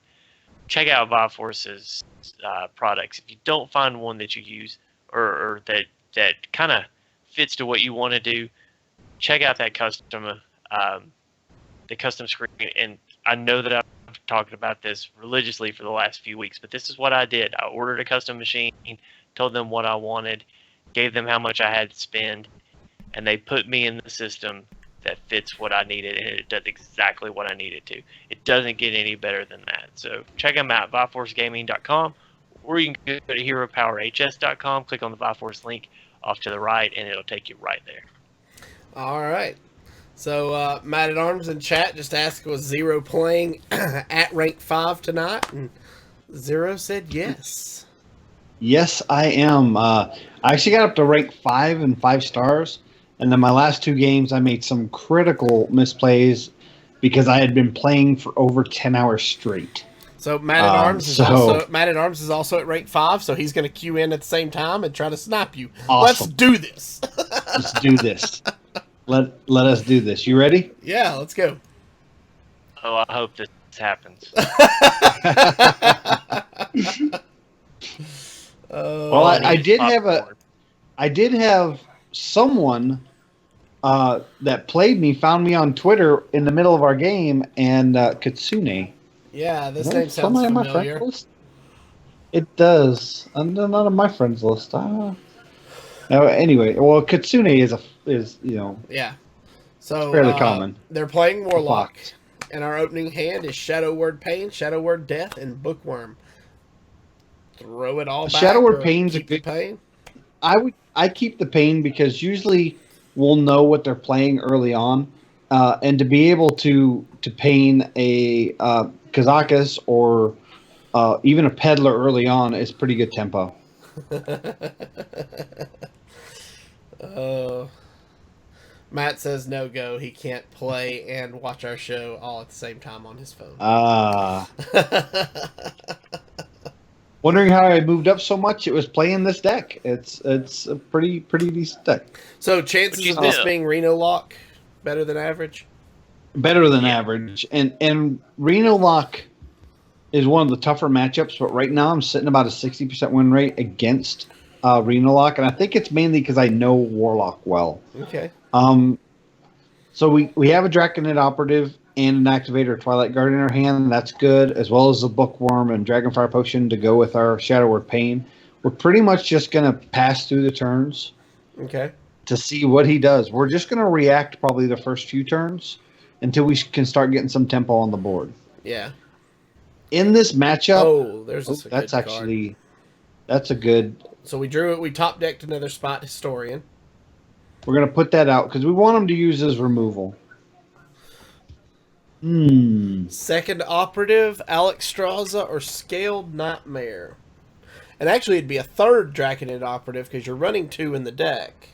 check out Viforce's products. If you don't find one that you use or that kind of fits to what you want to do, check out that custom screen. And I know that I've talked about this religiously for the last few weeks, but this is what I did. I ordered a custom machine, told them what I wanted, gave them how much I had to spend, and they put me in the system that fits what I needed, and it does exactly what I needed to. It doesn't get any better than that. So check them out, ViforceGaming.com, or you can go to HeroPowerHS.com, click on the Viforce link off to the right, and it'll take you right there. All right. So Matt at Arms in chat just asked, was Zero playing at rank 5 tonight? And Zero said yes. Yes, I am. I actually got up to rank 5 and 5 stars. And then my last 2 games, I made some critical misplays because I had been playing for over 10 hours straight. So Matt at Arms is also at rank 5, so he's going to queue in at the same time and try to snipe you. Awesome. Let's do this. Let's do this. Let us do this. You ready? Yeah, let's go. Oh, I hope this happens. Well, I did have someone that played me, found me on Twitter in the middle of our game, and Kitsune. Yeah, this name sounds familiar. It does. I'm not on my friends list. No, anyway, well, Kitsune is yeah. So fairly common. They're playing Warlock, and our opening hand is Shadow Word Pain, Shadow Word Death, and Bookworm. Throw it all back. Shadow Word Pain's a good pain. I keep the pain because usually we'll know what they're playing early on, and to be able to pain a Kazakus or even a Peddler early on is pretty good tempo. Matt says no go. He can't play and watch our show all at the same time on his phone. Wondering how I moved up so much. It was playing this deck. It's a pretty decent deck. So chances of this being Reno Lock better than average? Better than average. And Reno Lock is one of the tougher matchups, but right now I'm sitting about a 60% win rate against Reno Lock, and I think it's mainly because I know Warlock well. Okay. So we have a Draconid operative and an activator of Twilight Guard in our hand. That's good, as well as the Bookworm and Dragonfire Potion to go with our Shadow Word Pain. We're pretty much just going to pass through the turns Okay. to see what he does. We're just going to react probably the first few turns until we can start getting some tempo on the board. Yeah. In this matchup, Oh, there's a good that's card. actually that's a good. So we drew it. We top decked another spot historian. We're going to put that out because we want him to use his removal. Second operative, Alexstrasza or Scaled Nightmare. And actually, it'd be a third Draconid operative because you're running 2 in the deck.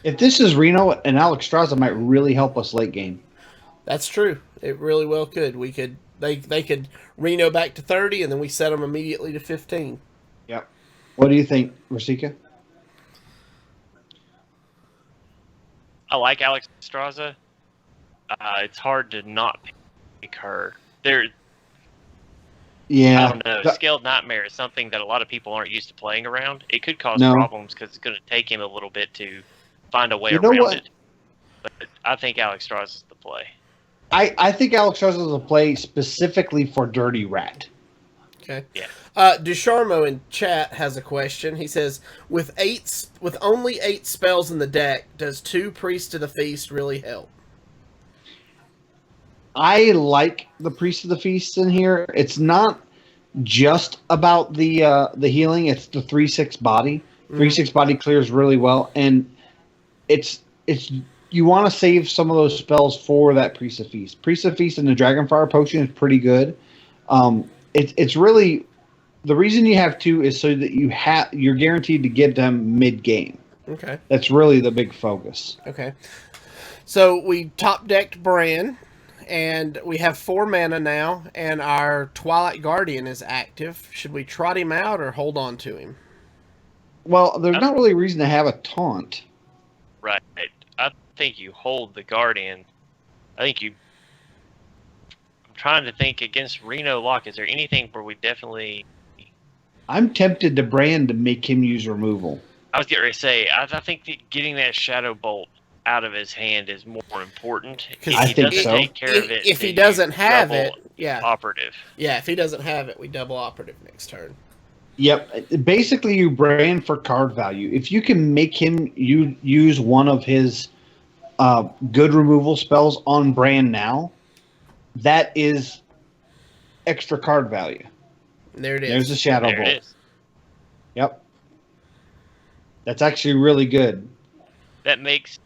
If this is Reno, and Alexstrasza might really help us late game. That's true. It really well could. We could. They could Reno back to 30, and then we set them immediately to 15. Yep. What do you think, Virsica? I like Alex Straza. It's hard to not pick her. Yeah. I don't know. Scaled Nightmare is something that a lot of people aren't used to playing around. It could cause No. problems because it's going to take him a little bit to find a way You know around what? it. But I think Alex Straza is the play. I think Alexstrasza is a play specifically for Dirty Rat. Okay. Yeah. Ducharmo in chat has a question. He says, with only 8 spells in the deck, does 2 Priest of the Feast really help? I like the Priest of the Feast in here. It's not just about the healing. It's the 3/6 body. 3/6 body clears really well, and it's you want to save some of those spells for that Priest of Feast. Priest of Feast and the Dragonfire Potion is pretty good. It's really the reason you have 2 is so that you're guaranteed to get them mid game. Okay. That's really the big focus. Okay. So we top decked Bran, and we have 4 mana now, and our Twilight Guardian is active. Should we trot him out or hold on to him? Well, there's not really a reason to have a taunt. Right. I think you hold the Guardian. I'm trying to think against Reno Lock. Is there anything where we definitely... I'm tempted to Brand to make him use removal. I was getting ready to say, I think that getting that Shadow Bolt out of his hand is more important. If I he think doesn't so. take care of it, If he then doesn't you have double it, yeah. operative. Yeah, if he doesn't have it, we double operative next turn. Yep. Basically, you brand for card value. If you can make him use one of his good removal spells on Brand now, that is extra card value. There it is. There's a Shadow There Bolt. it is. Yep. That's actually really good. That makes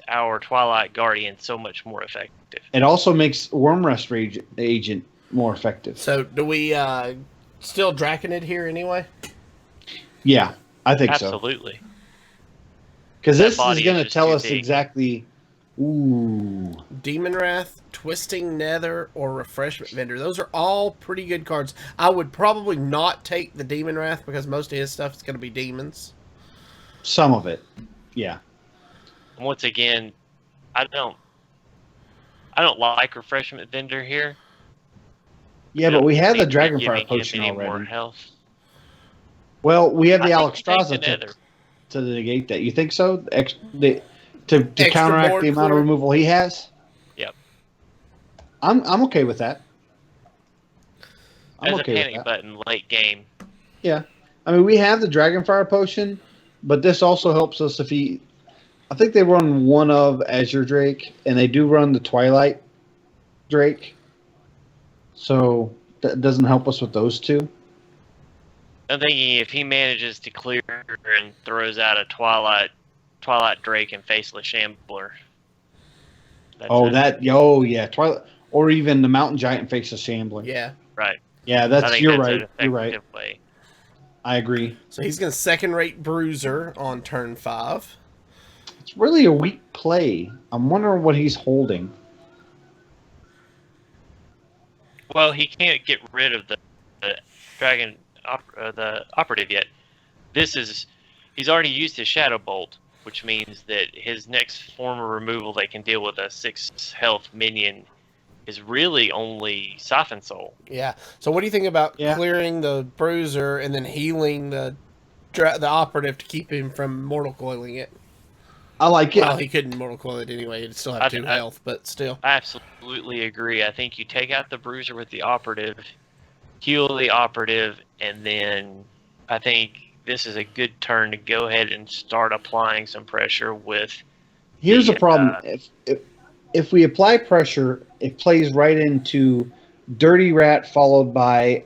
our Twilight Guardian so much more effective. It also makes Worm Rest Agent more effective. So do we still Draconid here anyway? Yeah, I think so. Absolutely. Because That this is body going is to just tell too us big. exactly. Ooh. Demon Wrath, Twisting Nether, or Refreshment Vendor. Those are all pretty good cards. I would probably not take the Demon Wrath because most of his stuff is going to be demons. Some of it. Yeah. Once again, I don't like Refreshment Vendor here. Yeah, but we have the Think we're Dragonfire giving him Potion any more already. health. Well, we have the I think we take the Alexstrasza Nether. to negate that. You think so? To Extra counteract board the amount of clear? removal he has? Yep. I'm okay with that. I'm As okay a with panic that. button late game. Yeah. I mean, we have the Dragonfire Potion, but this also helps us if he... I think they run one of Azure Drake, and they do run the Twilight Drake. So that doesn't help us with those two. I'm thinking if he manages to clear and throws out a Twilight Drake and Faceless Shambler. Yeah. Twilight, or even the Mountain Giant Faceless Shambler. Yeah. Right. Yeah, I think you're that's right. an You're right. effective way. I agree. So he's going to second-rate Bruiser on turn 5. It's really a weak play. I'm wondering what he's holding. Well, he can't get rid of the the operative yet. He's already used his Shadow Bolt, which means that his next form of removal that can deal with a 6 health minion is really only Siphon Soul. Yeah. So what do you think about Yeah. clearing the Bruiser and then healing the operative to keep him from mortal coiling it? I like it. Well, he couldn't mortal coil it anyway. He'd still have 2 health, but still. I absolutely agree. I think you take out the bruiser with the operative, heal the operative, and then I think this is a good turn to go ahead and start applying some pressure with. Here's the problem: if we apply pressure, it plays right into Dirty Rat followed by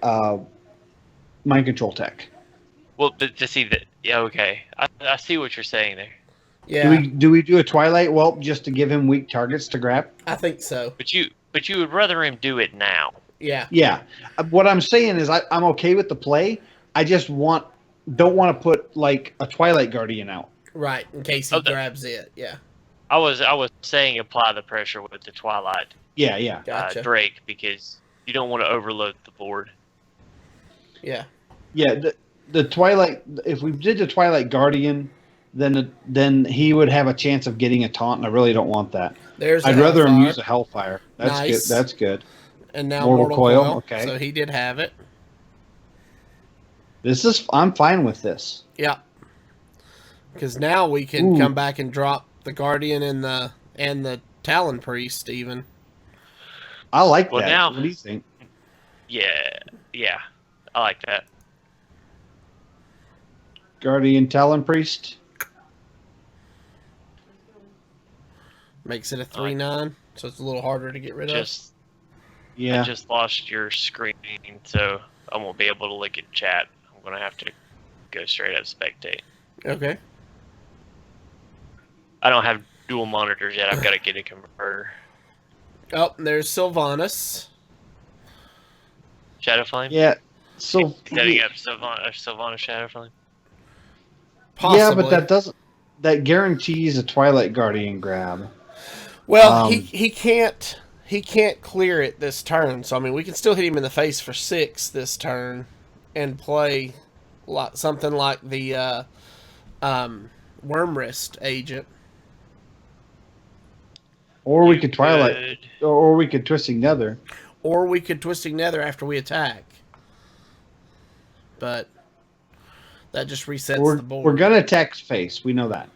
Mind Control Tech. Well, but to see that, yeah, okay, I see what you're saying there. Yeah. Do we do a Twilight Whelp just to give him weak targets to grab? I think so. But you would rather him do it now. Yeah. Yeah. What I'm saying is I'm okay with the play. I just don't want to put like a Twilight Guardian out. Right, in case he grabs it. Yeah. I was saying apply the pressure with the Twilight. Yeah. Gotcha. Drake, because you don't want to overload the board. Yeah. Yeah. The Twilight. If we did the Twilight Guardian, then he would have a chance of getting a taunt, and I really don't want that. I'd rather him use a Hellfire. That's nice. good. That's good. And now Mortal Coil. Okay. So he did have it. I'm fine with this. Yeah. Because now we can come back and drop the Guardian and the Talon Priest even. I like that. Now, what do you think? Yeah. I like that. Guardian Talon Priest. Makes it a 3/9, so it's a little harder to get rid of. Yeah. I just lost your screen, so I won't be able to look at chat. I'm going to have to go straight up spectate. Okay. I don't have dual monitors yet. I've got to get a converter. Oh, there's Sylvanas. Shadowflame? Yeah. So Setting up Sylvanas Shadowflame? Possibly. Yeah, but that guarantees a Twilight Guardian grab. Well, he can't clear it this turn. So I mean, we can still hit him in the face for 6 this turn, and play something like the Worm Wrist agent. Or we could Twilight, or we could Twisting Nether. Or we could Twisting Nether after we attack. But that just resets the board. We're gonna attack face. We know that.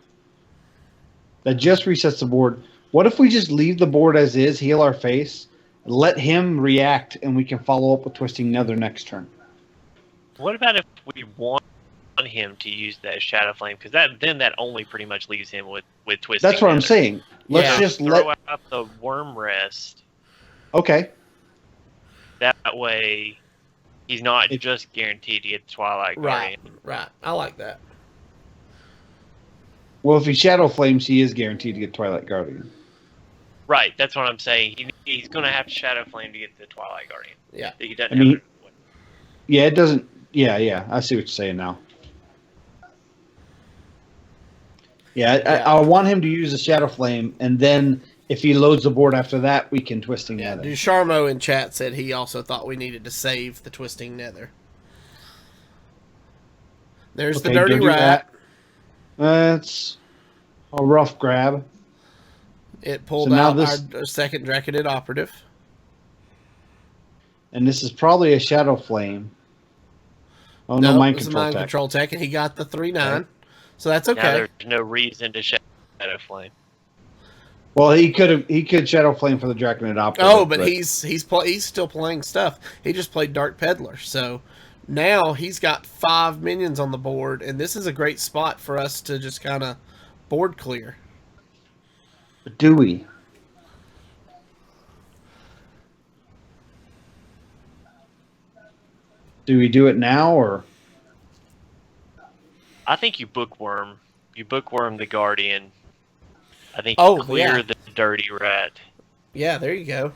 That just resets the board. What if we just leave the board as is, heal our face, let him react, and we can follow up with Twisting Nether next turn? What about if we want him to use that Shadow Flame? Because that only pretty much leaves him with Twisting That's what Nether. I'm saying. Let's just throw out the Worm Rest. Okay. That way, he's not just guaranteed to get the Twilight Guardian. Right. I like that. Well, if he Shadow Flames, he is guaranteed to get Twilight Guardian. Right, that's what I'm saying. He's going to have to Shadow Flame to get the Twilight Guardian. Yeah. He doesn't have it. Yeah, it doesn't. Yeah. I see what you're saying now. Yeah, I want him to use the Shadow Flame, and then if he loads the board after that, we can Twisting Nether. Ducharmo in chat said he also thought we needed to save the Twisting Nether. There's the Dirty Rat. That's a rough grab. It pulled out our second Draconid operative. And this is probably a Shadow Flame. Oh, no, Mind Control Tech. And he got the 3/9. Okay. So that's okay. Now there's no reason to Shadow Flame. Well, he could Shadow Flame for the Draconid operative. Oh, but he's still playing stuff. He just played Dark Peddler. So now he's got 5 minions on the board, and this is a great spot for us to just kind of board clear. Do we? Do we do it now, or? I think you bookworm. You bookworm the Guardian. I think you clear the Dirty Rat. Yeah, there you go.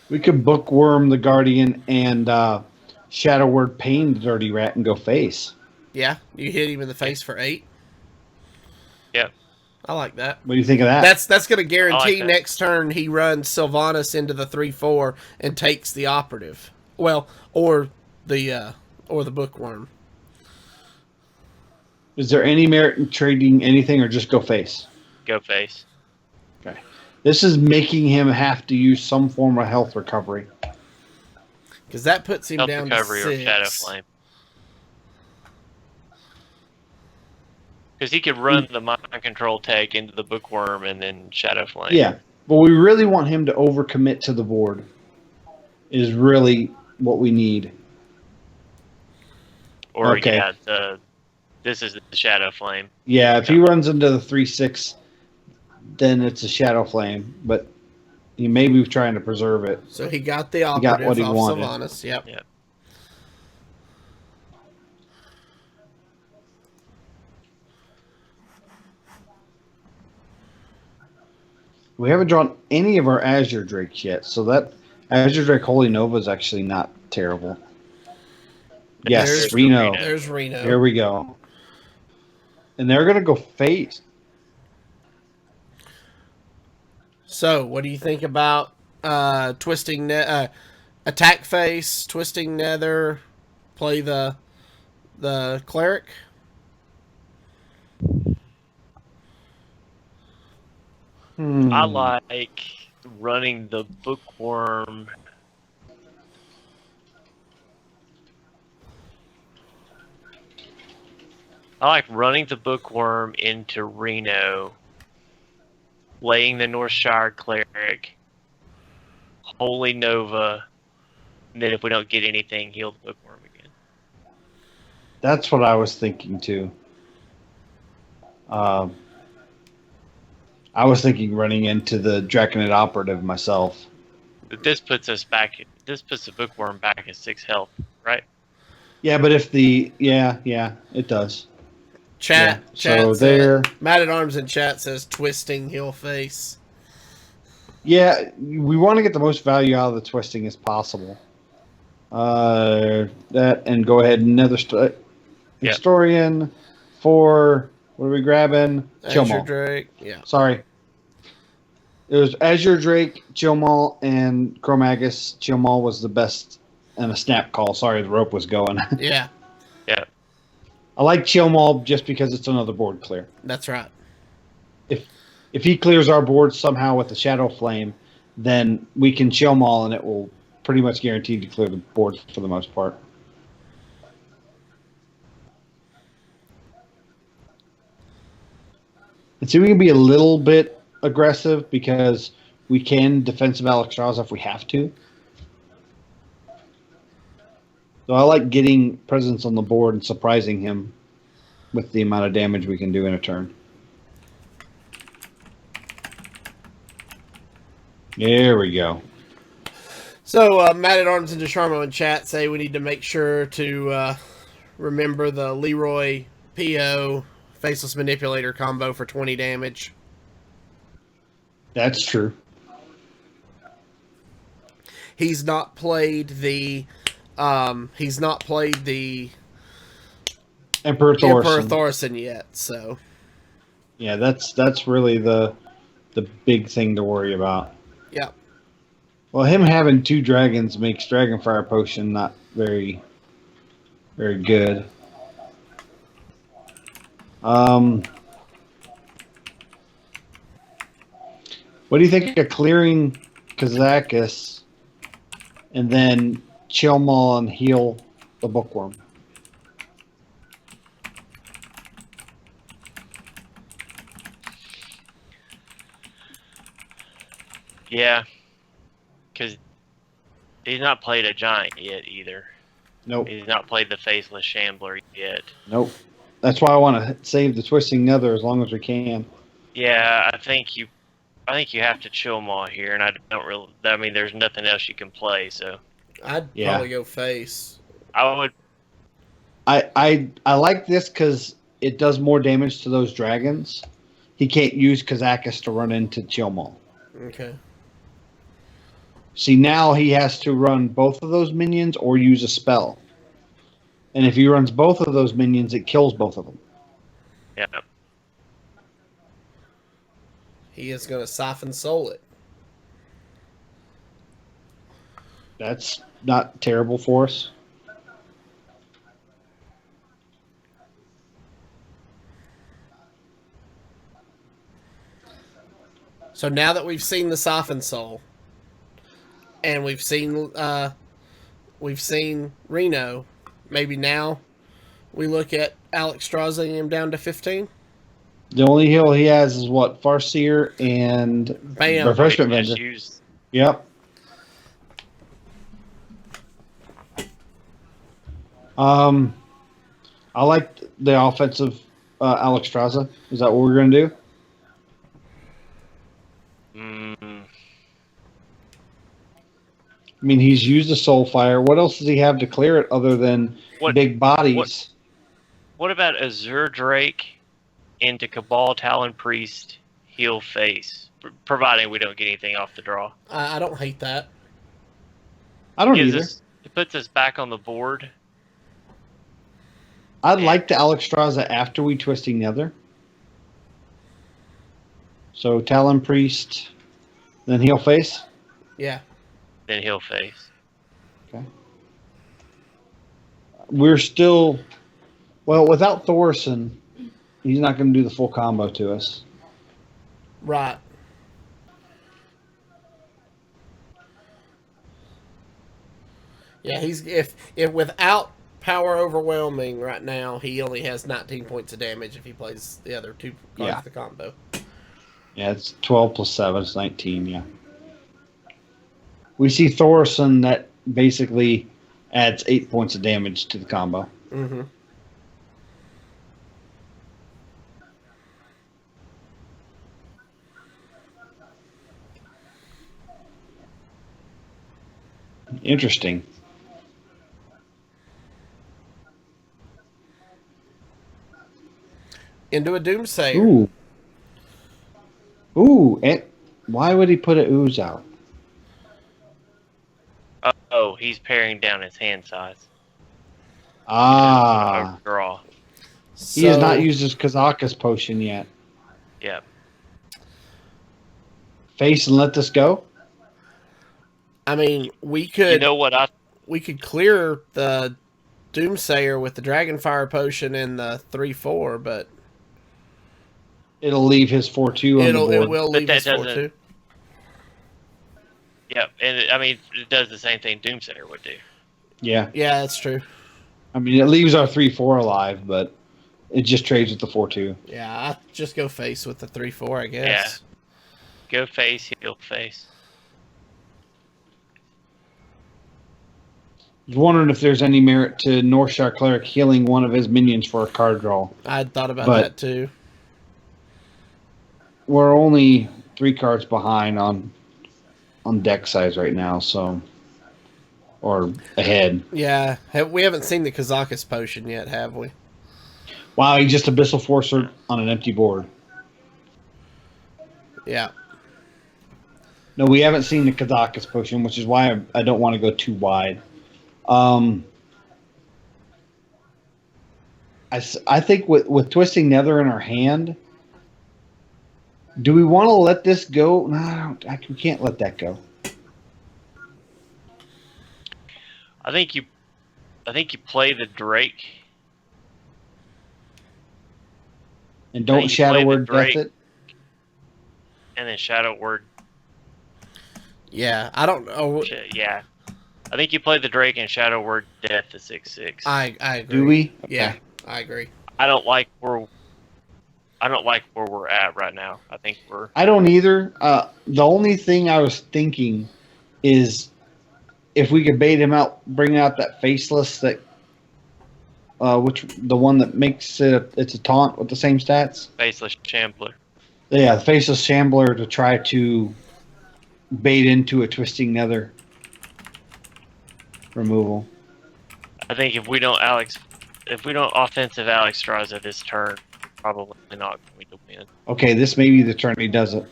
We could bookworm the Guardian and Shadow Word Pain the Dirty Rat and go face. Yeah, you hit him in the face for 8. Yeah. I like that. What do you think of that? That's going to guarantee next turn he runs Sylvanas into the 3/4 and takes the operative. Well, or the bookworm. Is there any merit in trading anything, or just go face? Go face. Okay. This is making him have to use some form of health recovery. Because that puts him health down recovery to 6. Or Shadow Flame. Because he could run the mind control tech into the bookworm and then Shadow Flame. Yeah, but we really want him to overcommit to the board. Is really what we need. Or Okay. yeah, this is the Shadow Flame. Yeah, if he runs into the 3/6, then it's a Shadow Flame. But he may be trying to preserve it. So he got the He got operative what he off wanted. Sylvanas. Yep. Yep. We haven't drawn any of our Azure Drakes yet, so that Azure Drake Holy Nova is actually not terrible. Yes, There's Reno. There's Reno. Here we go. And they're going to go face. So, what do you think about twisting attack face, twisting nether, play the cleric? I like running the bookworm. I like running the bookworm into Reno, laying the Northshire cleric, Holy Nova, and then if we don't get anything, heal the bookworm again. That's what I was thinking too. I was thinking running into the Draconid Operative myself. But this puts us back. This puts the bookworm back at 6 health, right? Yeah, but if the it does. Chat. Yeah, Chat. so said, there. Mad at Arms in chat says twisting heal face. Yeah, we want to get the most value out of the twisting as possible. That and go ahead and another historian for what are we grabbing? Azure Chillmaul. Drake. Yeah. Sorry. It was Azure Drake, Chillmaul, and Chromagus. Chillmaul was the best and a snap call. Sorry, the rope was going. Yeah. Yeah. I like Chillmaul just because it's another board clear. That's right. If he clears our board somehow with the Shadow Flame, then we can Chillmaul and it will pretty much guarantee to clear the board for the most part. And so we can be a little bit aggressive because we can defensive Alexstrasza if we have to. So I like getting presence on the board and surprising him with the amount of damage we can do in a turn. There we go. So, Mad at Arms and Desharmo in chat say we need to make sure to remember the Leroy PO Faceless Manipulator combo for 20 damage. That's true. He's not played the Emperor Thorson yet, so yeah, that's really the big thing to worry about. yeah. Well, him having 2 dragons makes Dragonfire Potion not very, very good. What do you think of clearing Kazakus and then Chillmaul and heal the Bookworm? Yeah. Because he's not played a giant yet either. Nope. He's not played the Faceless Shambler yet. Nope. That's why I want to save the Twisting Nether as long as we can. Yeah, I think you have to chill more here, and I don't really. I mean, there's nothing else you can play, so I'd probably go face. I would. I like this because it does more damage to those dragons. He can't use Kazakus to run into Chillmaul. Okay. See, now he has to run both of those minions or use a spell. And if he runs both of those minions, it kills both of them. Yeah. He is going to Siphon Soul it. That's not terrible for us. So now that we've seen the Siphon Soul, and we've seen Reno, maybe now we look at Alexstrasza him down to 15. The only heal he has is what? Farseer and Bam. Refreshment Just Vendor. use Yep. I like the offensive Alexstrasza. Is that what we're going to do? mm, I mean, he's used a Soulfire. What else does he have to clear it other than What- big bodies? what about Azure Drake into Cabal Talon Priest heal face, providing we don't get anything off the draw. I don't hate that. I don't Gives either. us, it puts us back on the board. I'd like the Alexstrasza after we Twisting Nether. So Talon Priest, then heal face. Yeah. Then heal face. We're still, well, without Thorson, he's not going to do the full combo to us. Right. Yeah, he's if without power overwhelming right now, he only has 19 points of damage if he plays the other two cards of the combo. Yeah, it's 12 plus 7, it's 19, yeah. We see Thorson that basically adds 8 points of damage to the combo. Mm-hmm. Interesting. Into a Doomsayer. Ooh. Ooh, why would he put an ooze out? Oh, he's paring down his hand size. Ah. Draw. He has not used his Kazakus potion yet. Yep. Face and let this go? I mean, we could. You know what? We could clear the Doomsayer with the Dragonfire potion and the 3/4, but It'll leave his 4-2 on the board. it will leave that his 4/2. doesn't- Yep, and it does the same thing Doomsayer would do. Yeah. Yeah, that's true. I mean, it leaves our 3-4 alive, but it just trades with the 4-2. Yeah, I just go face with the 3/4, I guess. Go face, heal face. I was wondering if there's any merit to Northshire Cleric healing one of his minions for a card draw. I'd thought about But- that too. We're only 3 cards behind on deck size right now, so or ahead. Yeah, we haven't seen the Kazakus potion yet, have we? Wow, he just Abyssal Forcer on an empty board. Yeah. No, we haven't seen the Kazakus potion, which is why I don't want to go too wide. I think with Twisting Nether in our hand, do we want to let this go? No, we can't let that go. I think you play the Drake. And don't you Shadow play the Word Death Drake. it. And then Shadow Word. Yeah, I don't know. Yeah. I think you play the Drake and Shadow Word Death to 6/6. I agree. Do we? Yeah, Okay. I agree. I don't like where we're at right now. I think we're I don't either. The only thing I was thinking is if we could bait him out, bring out that faceless that, which the one that makes it's a taunt with the same stats. Faceless Shambler. Yeah, the faceless shambler to try to bait into a Twisting Nether removal. I think if we don't offensive Alexstrasza this turn, probably not going to win. Okay, this may be the turn he does it.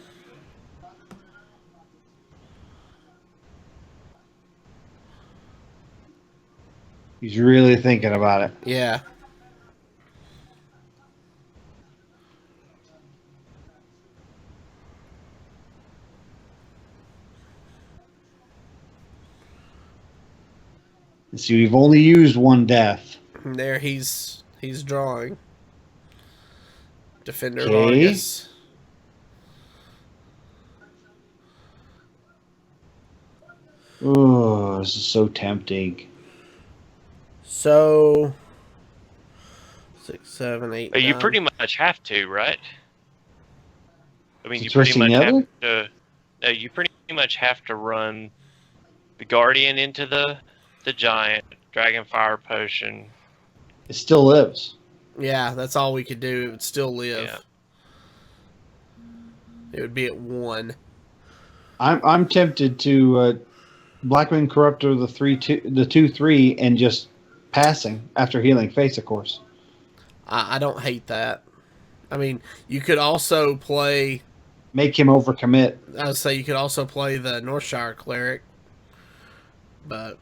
He's really thinking about it. Yeah. Let's see, we've only used one death. There he's drawing. Defender Okay. Vargas. Oh, this is so tempting. So 6, 7, 8. But you 9. pretty much have to, right? I mean, So you pretty Twisting much Nether? have to. No, you pretty much have to run the Guardian into the Giant, Dragon Fire Potion. It still lives. Yeah, that's all we could do. It would still live. Yeah. It would be at 1. I'm tempted to Blackwing Corruptor the 2/3 and just passing after healing face, of course. I don't hate that. I mean, you could also play. Make him overcommit. I would say you could also play the Northshire Cleric, but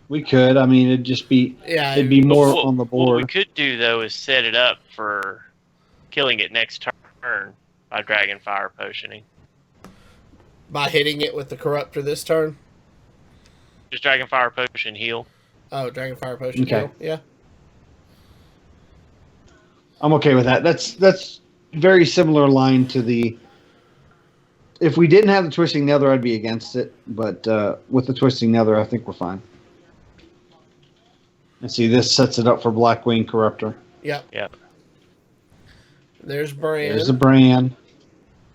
We could. I mean, it'd be more What- on the What board. we could do though is set it up for killing it next turn by Dragon Fire Potioning. by hitting it with the Corruptor this turn. Just Dragon Fire Potion heal. Oh, Dragon Fire Potion. Okay. Heal. Yeah. I'm okay with that. That's very similar line to the. If we didn't have the Twisting Nether, I'd be against it. But with the Twisting Nether, I think we're fine. And see, this sets it up for Blackwing Corruptor. Yep. Yep. There's Bran. There's the brand.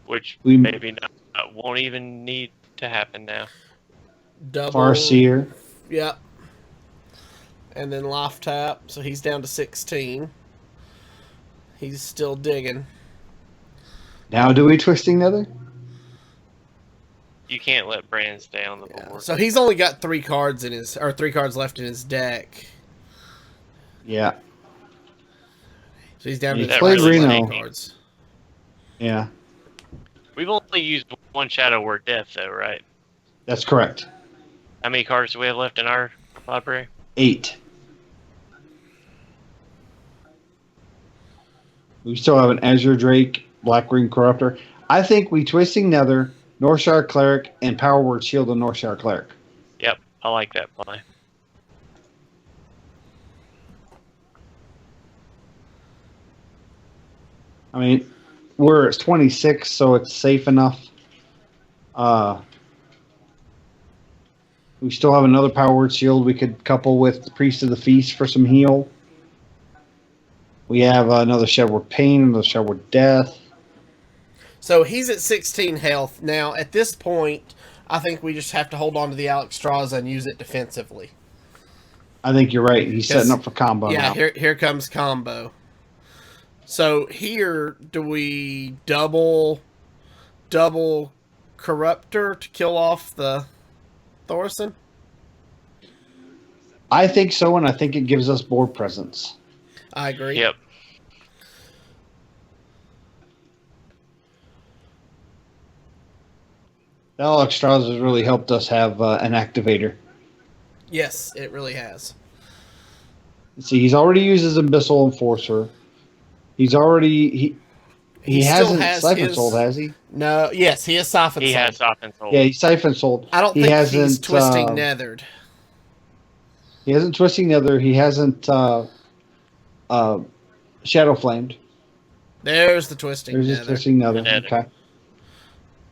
Which We- maybe not, won't even need to happen now. Double. Farseer. Yep. And then Life Tap, so he's down to 16. He's still digging. Now, do we Twisting Nether? You can't let Bran stay on the Yeah. board. So he's only got 3 cards left in his deck. Yeah. So he's down He to played 20 Reno. cards. Yeah. We've only used one Shadow Word Death though, right? That's correct. How many cards do we have left in our library? 8. We still have an Azure Drake, Blackwing Corruptor. I think we Twisting Nether, Northshire Cleric, and Power Word Shield on Northshire Cleric. Yep, I like that play. I mean, we're at 26, so it's safe enough. We still have another Power Word Shield we could couple with the Priest of the Feast for some heal. We have another Shedward Pain, another Shedward Death. So he's at 16 health. Now, at this point, I think we just have to hold on to the Alexstrasza and use it defensively. I think you're right. He's setting up for combo Yeah, now. here comes combo. So here, do we double Corruptor to kill off the Thorson? I think so, and I think it gives us board presence. I agree. Yep. The Alexstrasza has really helped us have an activator. Yes, it really has. See, he's already used his Abyssal Enforcer. He's already he still hasn't has Siphon his- Sold, has he? No, yes, he has Siphon He Soul. has Siphon Soul. Yeah, he's Siphon Sold. I don't he think hasn't, he's Twisting Nethered. He hasn't Twisting Nether. He hasn't Shadow Flamed. There's the Twisting There's his Nether. Twisting Nether. Nether. Okay.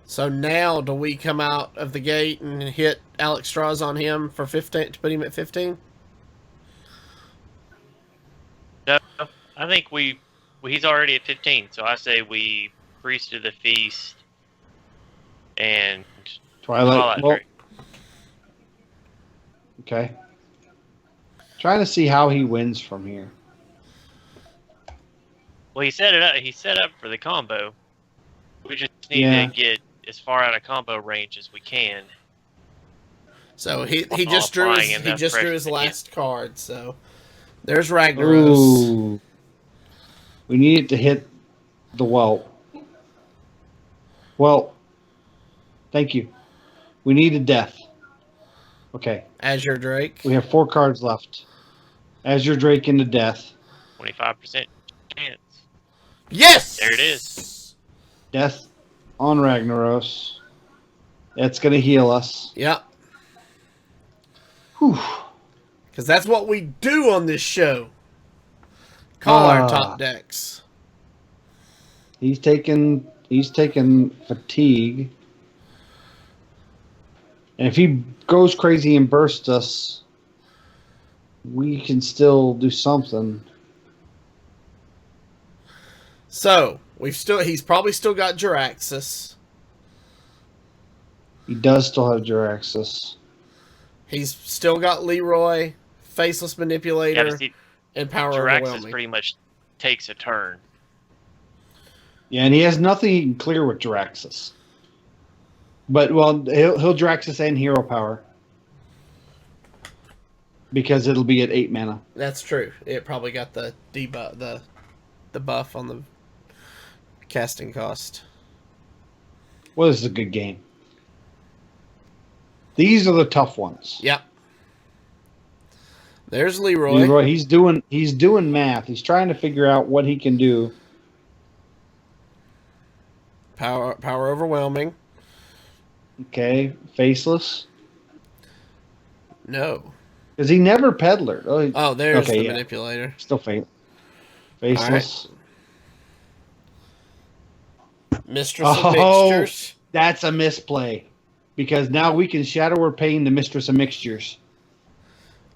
So now, do we come out of the gate and hit Alexstrasza on him for 15 to put him at 15? No, I think he's already at 15, so I say we Priest of the Feast and Twilight. Well, Drake. okay. Trying to see how he wins from here. Well, he set it up. He set up for the combo. We just need Yeah. to get as far out of combo range as we can. So he While just drew applying his, he enough just drew pressure his to last card. So there's Ragnaros. Ooh. We needed to hit the whelp. Well, thank you. We needed death. Okay. Azure Drake. We have 4 cards left. Azure Drake into death. 25% chance. Yes! There it is. Death on Ragnaros. That's going to heal us. Yep. Whew. Because that's what we do on this show. Call our top decks. He's taking fatigue. And if he goes crazy and bursts us, we can still do something. So he's probably still got Jiraxis. He does still have Jiraxis. He's still got Leroy, Faceless Manipulator, and Power Jiraxis Overwhelming. pretty much takes a turn. Yeah, and he has nothing he can clear with Jiraxis. But he'll Jiraxis and Hero Power because it'll be at 8 mana. That's true. It probably got the debuff, the buff on the casting cost. Well, this is a good game. These are the tough ones. Yep. There's Leroy. Leroy, he's doing math. He's trying to figure out what he can do. Power Overwhelming. Okay, Faceless. No. Because he never peddlered. Oh, there's the Manipulator. Still Faceless. Right. Mistress of Mixtures. That's a misplay. Because now we can Shadow Word Pain the Mistress of Mixtures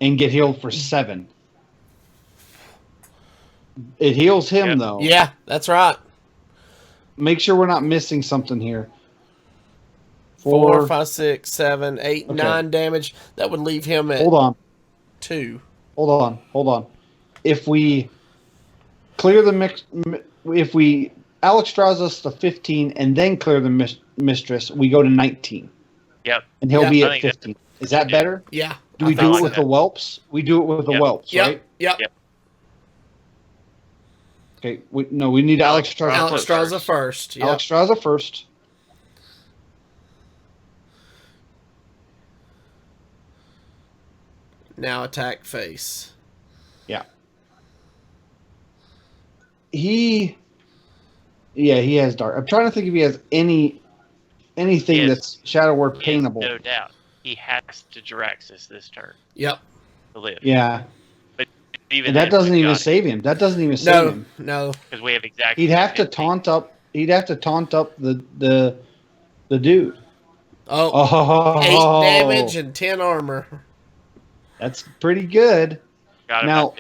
and get healed for 7. It heals him, though. Yeah, that's right. Make sure we're not missing something here. 4, 5, 6, 7, 8, 9 damage. That would leave him at Hold on. 2. Hold on. If we clear the mix, if we Alex draws us to 15 and then clear the mistress, we go to 19. Yep. And he'll be at 15. Is that better? Yeah. Do we do it with the whelps? We do it with the whelps, right? Yep. Okay. We need Alex Straza Alex Straza first. Yep. Alex Straza first. Now attack face. Yeah. He has dark. I'm trying to think if he has anything that's Shadow Word Painable. No doubt. He has to Jiraxis this turn. Yep. To live. Yeah. But even and that doesn't even save him. That doesn't even save him. No. Because we have exactly. He'd have to taunt up the dude. Oh. 8 damage and 10 armor. That's pretty good. Got him. Now,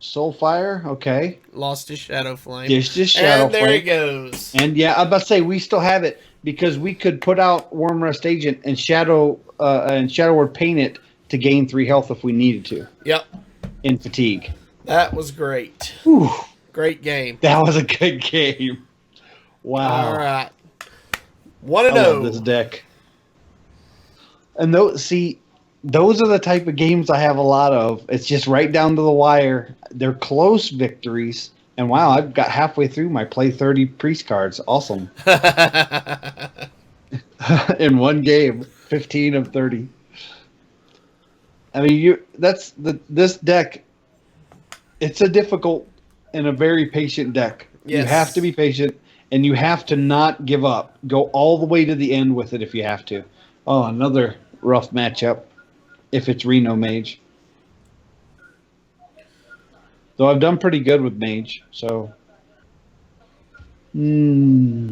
Soulfire, okay. Lost his Shadow Flame. Just his Shadow and there Flame. he goes. And yeah, I'm about to say we still have it because we could put out Worm Rust Agent and Shadow Word Paint it to gain 3 health if we needed to. Yep. In fatigue. That was great. Whew. Great game. That was a good game. Wow. All right. 1-0. I love this deck. And those are the type of games I have a lot of. It's just right down to the wire. They're close victories. And wow, I've got halfway through my play 30 priest cards. Awesome. In one game, 15 of 30. I mean, this deck. It's a difficult and a very patient deck. Yes. You have to be patient, and you have to not give up. Go all the way to the end with it if you have to. Oh, another rough matchup. If it's Reno Mage. Though I've done pretty good with Mage, so. Two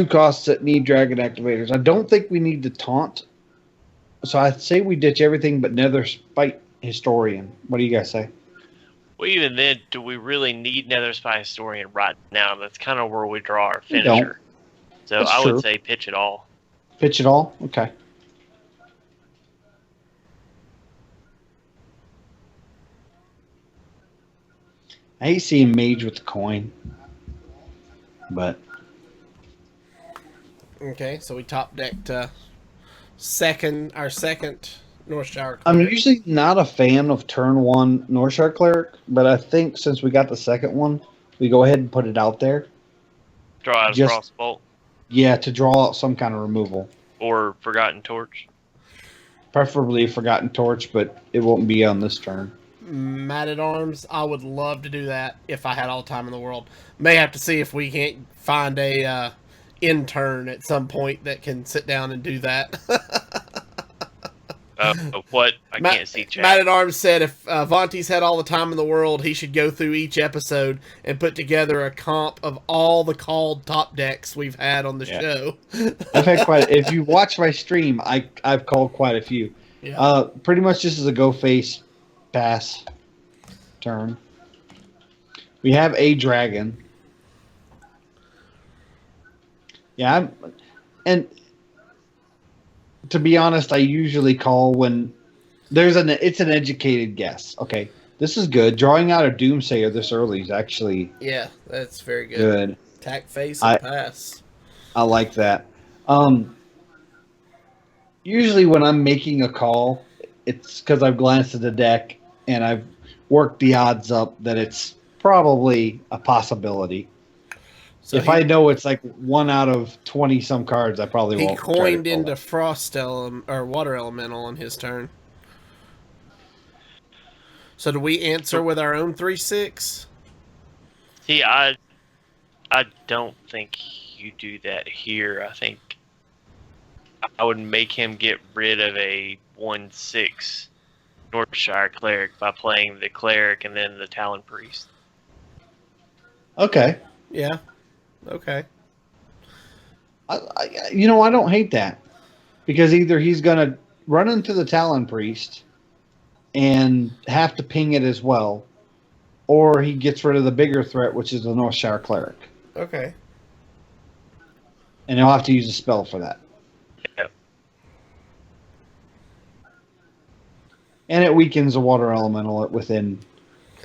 costs that need Dragon Activators. I don't think we need to taunt. So I'd say we ditch everything but Nether Spite Historian. What do you guys say? Well, even then, do we really need Nether Spite Historian right now? That's kind of where we draw our finisher. So I would say pitch it all. Pitch it all? Okay. I hate seeing Mage with the coin. But. Okay, so we top decked our second North Shower Cleric. I'm usually not a fan of turn 1 North Shower Cleric, but I think since we got the second one, we go ahead and put it out there. Draw out a Frostbolt. Yeah, to draw out some kind of removal. Or Forgotten Torch. Preferably Forgotten Torch, but it won't be on this turn. Mad at Arms, I would love to do that if I had all the time in the world. May have to see if we can't find a intern at some point that can sit down and do that. What? I can't see chat. Mad at Arms said if Avanties had all the time in the world, he should go through each episode and put together a comp of all the called top decks we've had on the show. I've had quite. If you watch my stream, I've called quite a few. Yeah. Pretty much this is a go face Pass. Turn. We have a dragon. Yeah, and to be honest, I usually call when it's an educated guess. Okay, this is good. Drawing out a Doomsayer this early is actually Yeah, that's very good. good. Attack, face, and pass. I like that. Usually when I'm making a call, it's because I've glanced at the deck and I've worked the odds up that it's probably a possibility. So if I know it's like 1 out of 20 some cards, I probably won't. He coined into Frost or Water Elemental on his turn. So do we answer with our own 3/6? See, I don't think you do that here. I think I would make him get rid of a 1/6 Northshire Cleric by playing the Cleric and then the Talon Priest. Okay. Yeah. Okay. I don't hate that. Because either he's going to run into the Talon Priest and have to ping it as well, or he gets rid of the bigger threat, which is the Northshire Cleric. Okay. And he'll have to use a spell for that. Yep. And it weakens a Water Elemental within.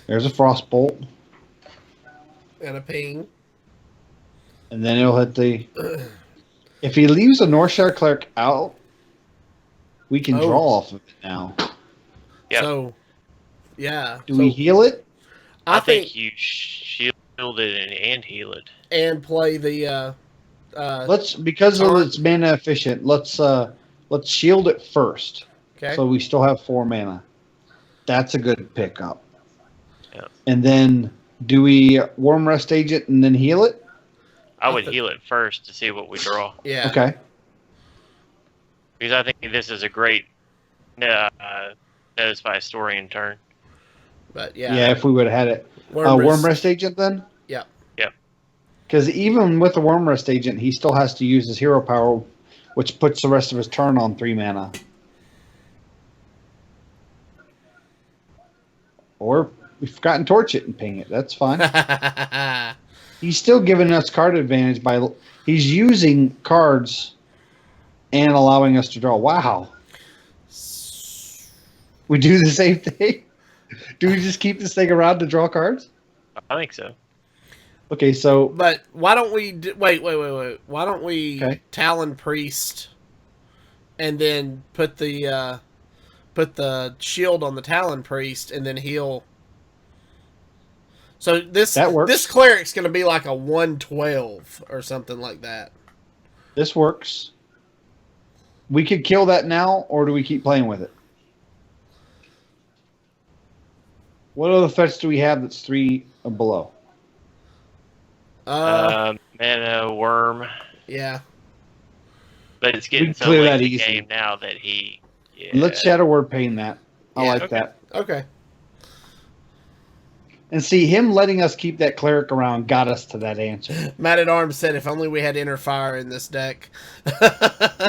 There's a Frostbolt. And a ping. And then it'll hit the... If he leaves a Northshire Cleric out, we can draw off of it now. Yep. So, yeah. Do we heal it? I think you shield it and heal it. And play the... because of its mana efficient, let's shield it first. Okay. So we still have 4 mana. That's a good pickup. Yeah. And then do we Worm Rest Agent and then heal it? I would heal it first to see what we draw. Yeah. Okay. Because I think this is a great Notice by Historian turn. But yeah. Yeah, if we would have had it. Worm Rest Agent then? Yeah. Yep. Because even with the Worm Rest Agent, he still has to use his hero power, which puts the rest of his turn on 3 mana. Or we've forgotten Torch it and ping it. That's fine. He's still giving us card advantage by he's using cards and allowing us to draw. Wow. We do the same thing? Do we just keep this thing around to draw cards? I think so. Okay, so... But why don't we... Wait. Why don't we Talon Priest and then put the shield on the Talon Priest and then heal... So this cleric's going to be like a 1/12 or something like that. This works. We could kill that now, or do we keep playing with it? What other threats do we have that's 3 or below? Mana, Worm. Yeah. But it's getting so late in the game now that he... Yeah. Let's Shadow Word Pain that. I like that. Okay. And see, him letting us keep that cleric around got us to that answer. Matt at Arms said, if only we had Inner Fire in this deck.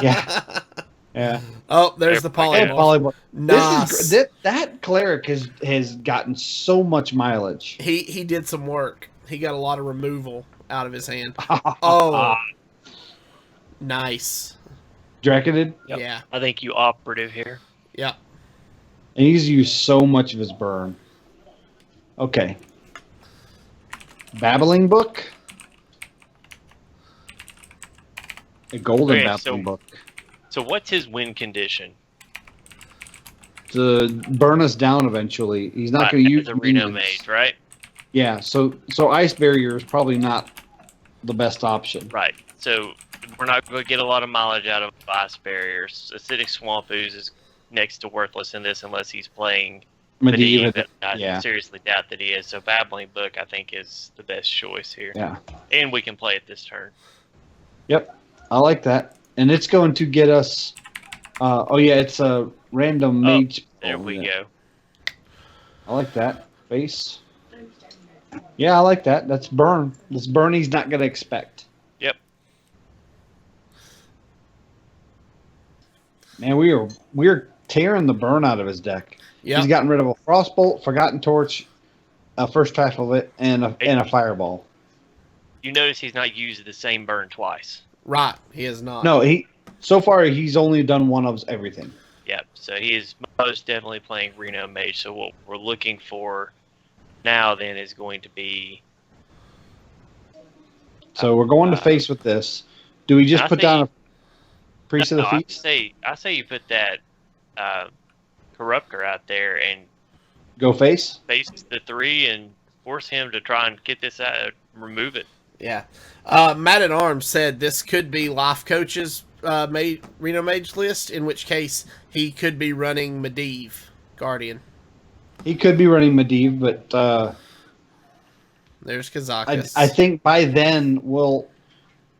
Yeah. Yeah. Oh, there's the polymorph. Nice. That cleric has gotten so much mileage. He did some work. He got a lot of removal out of his hand. Oh. Nice. Draconiid? Yep. Yeah. I think you operative here. Yeah. And he's used so much of his burn. Okay. Babbling Book. A golden babbling book. So what's his win condition? To burn us down eventually. He's not going to use the Reno Mage, right? Yeah, so Ice Barrier is probably not the best option. Right. So we're not going to get a lot of mileage out of Ice Barriers. Acidic Swamp Ooze is next to worthless in this unless he's playing Medivh. I seriously doubt that he is. So Babbling Book, I think, is the best choice here. Yeah. And we can play it this turn. Yep. I like that. And it's going to get us... it's a random mage. There we go. I like that. Face. Yeah, I like that. That's burn. This burn he's not going to expect. Yep. Man, we're tearing the burn out of his deck. Yep. He's gotten rid of a Frostbolt, Forgotten Torch, a first half of it, and a Fireball. You notice he's not used the same burn twice. Right. He is not. No, so far he's only done one of everything. Yep. So he is most definitely playing Reno Mage. So what we're looking for now then is going to be. So we're going to face with this. Do we just put down a Priest of the Feast? I say you put that Corruptor out there and go face the 3 and force him to try and get this out, remove it. Yeah. Matt at Arms said this could be Life Coach's Reno Mage list, in which case he could be running Medivh Guardian. He could be running Medivh, but there's Kazakus. I think by then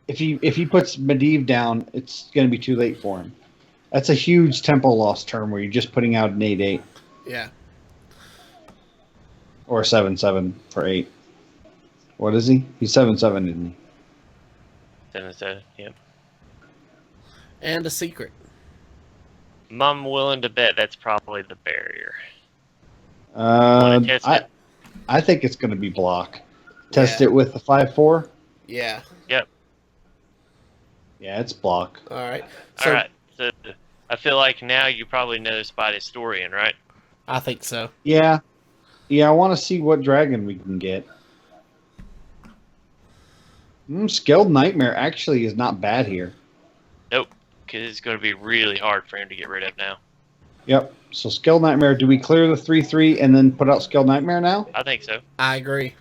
if he puts Medivh down, it's going to be too late for him. That's a huge tempo loss turn where you're just putting out an 8/8. Yeah. Or 7/7 for 8. What is he? He's 7/7, isn't he? 7/7, yep. And a secret. I'm willing to bet that's probably the barrier. I think it's going to be block. Test it with the 5/4. Yeah. Yep. Yeah, it's block. All right. So I feel like now you probably know Spite Historian, right? I think so. Yeah. Yeah, I want to see what dragon we can get. Skilled Nightmare actually is not bad here. Nope, because it's going to be really hard for him to get rid of now. Yep. So Skilled Nightmare, do we clear the 3/3 and then put out Skilled Nightmare now? I think so. I agree.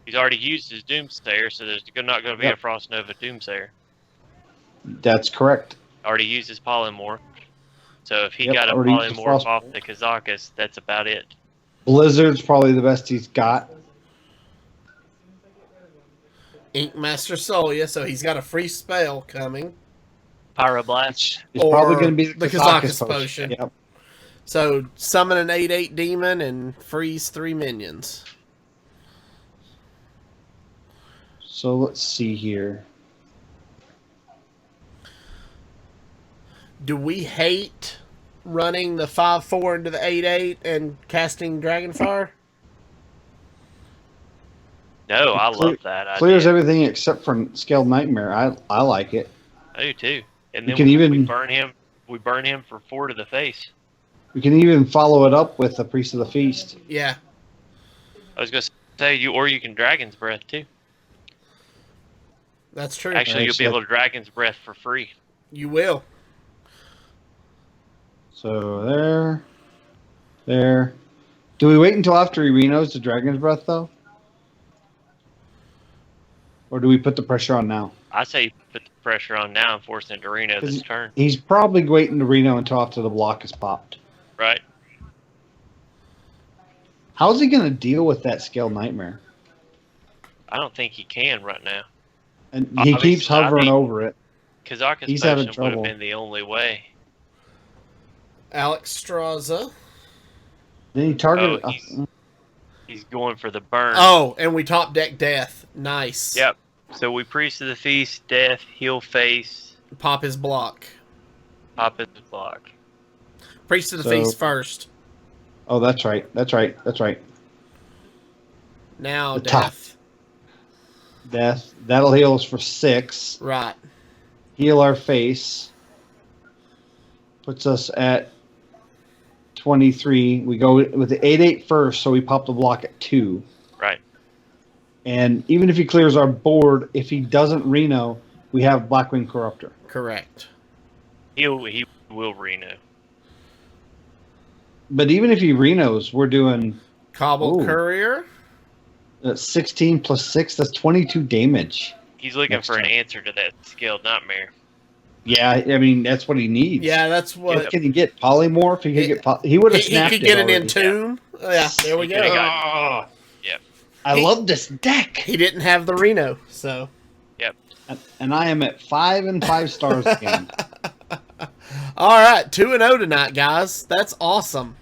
He's already used his Doomsayer, so there's not going to be a Frost Nova Doomsayer. That's correct. Already used his Polymorph. So if he got a Polymorph off the Kazakus, that's about it. Blizzard's probably the best he's got. Ink Master Solia, so he's got a free spell coming. Pyroblast. It's probably going to be the Kazakus potion. Yep. So summon an 8/8 demon and freeze 3 minions. So let's see here. Do we hate running the 5/4 into the 8/8 and casting Dragonfire? No, I love that. Clears everything except for Scaled Nightmare. I like it. I do too. And then we burn him. We burn him for 4 to the face. We can even follow it up with the Priest of the Feast. Yeah. I was going to say you can Dragon's Breath too. That's true. Actually, you'll be able to Dragon's Breath for free. You will. So there. Do we wait until after he Renos to Dragon's Breath though? Or do we put the pressure on now? I say you put the pressure on now and force him to Reno this turn. He's probably waiting to Reno until after the block is popped. Right. How's he going to deal with that Scaled Nightmare? I don't think he can right now. And he keeps hovering over it. Kazakus potion would have been the only way. Alex Straza. Then he targeted... He's going for the burn. Oh, and we top deck Death. Nice. Yep. So we Priest of the Feast, Death, heal face. Pop his block. Pop his block. Priest of the Feast first. Oh, that's right. Now Death. Death. That'll heal us for 6. Right. Heal our face. Puts us at 23. We go with the 8/8 first, so we pop the block at 2. Right. And even if he clears our board, if he doesn't Reno, we have Blackwing Corruptor. Correct. He will Reno. But even if he Renos, we're doing... Cobble Courier. 16 plus 6, that's 22 damage. He's looking for an answer to that Scaled Nightmare. Yeah, I mean, that's what he needs. Yeah, that's what... Can he get Polymorph? He would have snapped He could get it an Entomb. Yeah, there we go. Yep. I love this deck. He didn't have the Reno, so... Yep. And I am at 5 and 5 stars again. All right, 2-0 tonight, guys. That's awesome.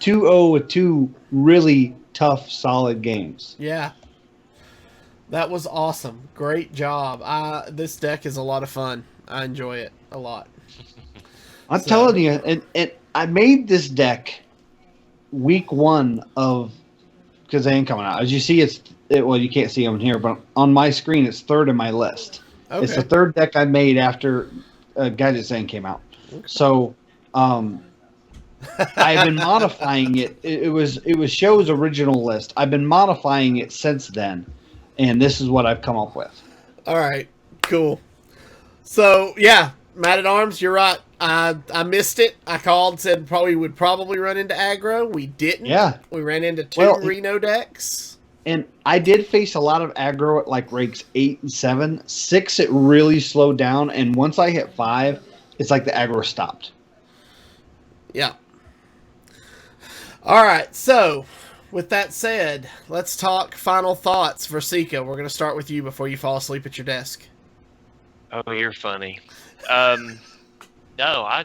2-0 with 2 really tough, solid games. Yeah. That was awesome. Great job. This deck is a lot of fun. I enjoy it a lot. I'm So- telling you, and I made this deck week one of, because they ain't coming out. As you see, well, you can't see them here, but on my screen, it's third in my list. It's the Okay. third deck I made after Gadgetzan came out. So I've been modifying it. It was Show's original list. I've been modifying it since then, and this is what I've come up with. All right. Cool. So yeah, Mad at Arms, you're right. I missed it. I called, said would probably run into aggro. We didn't. Yeah. We ran into two Reno decks. And I did face a lot of aggro at like ranks 8 and 7. 6, it really slowed down, and once I hit 5, it's like the aggro stopped. Yeah. All right. So, with that said, let's talk final thoughts. Virsica, we're going to start with you before you fall asleep at your desk. Oh, you're funny. No, I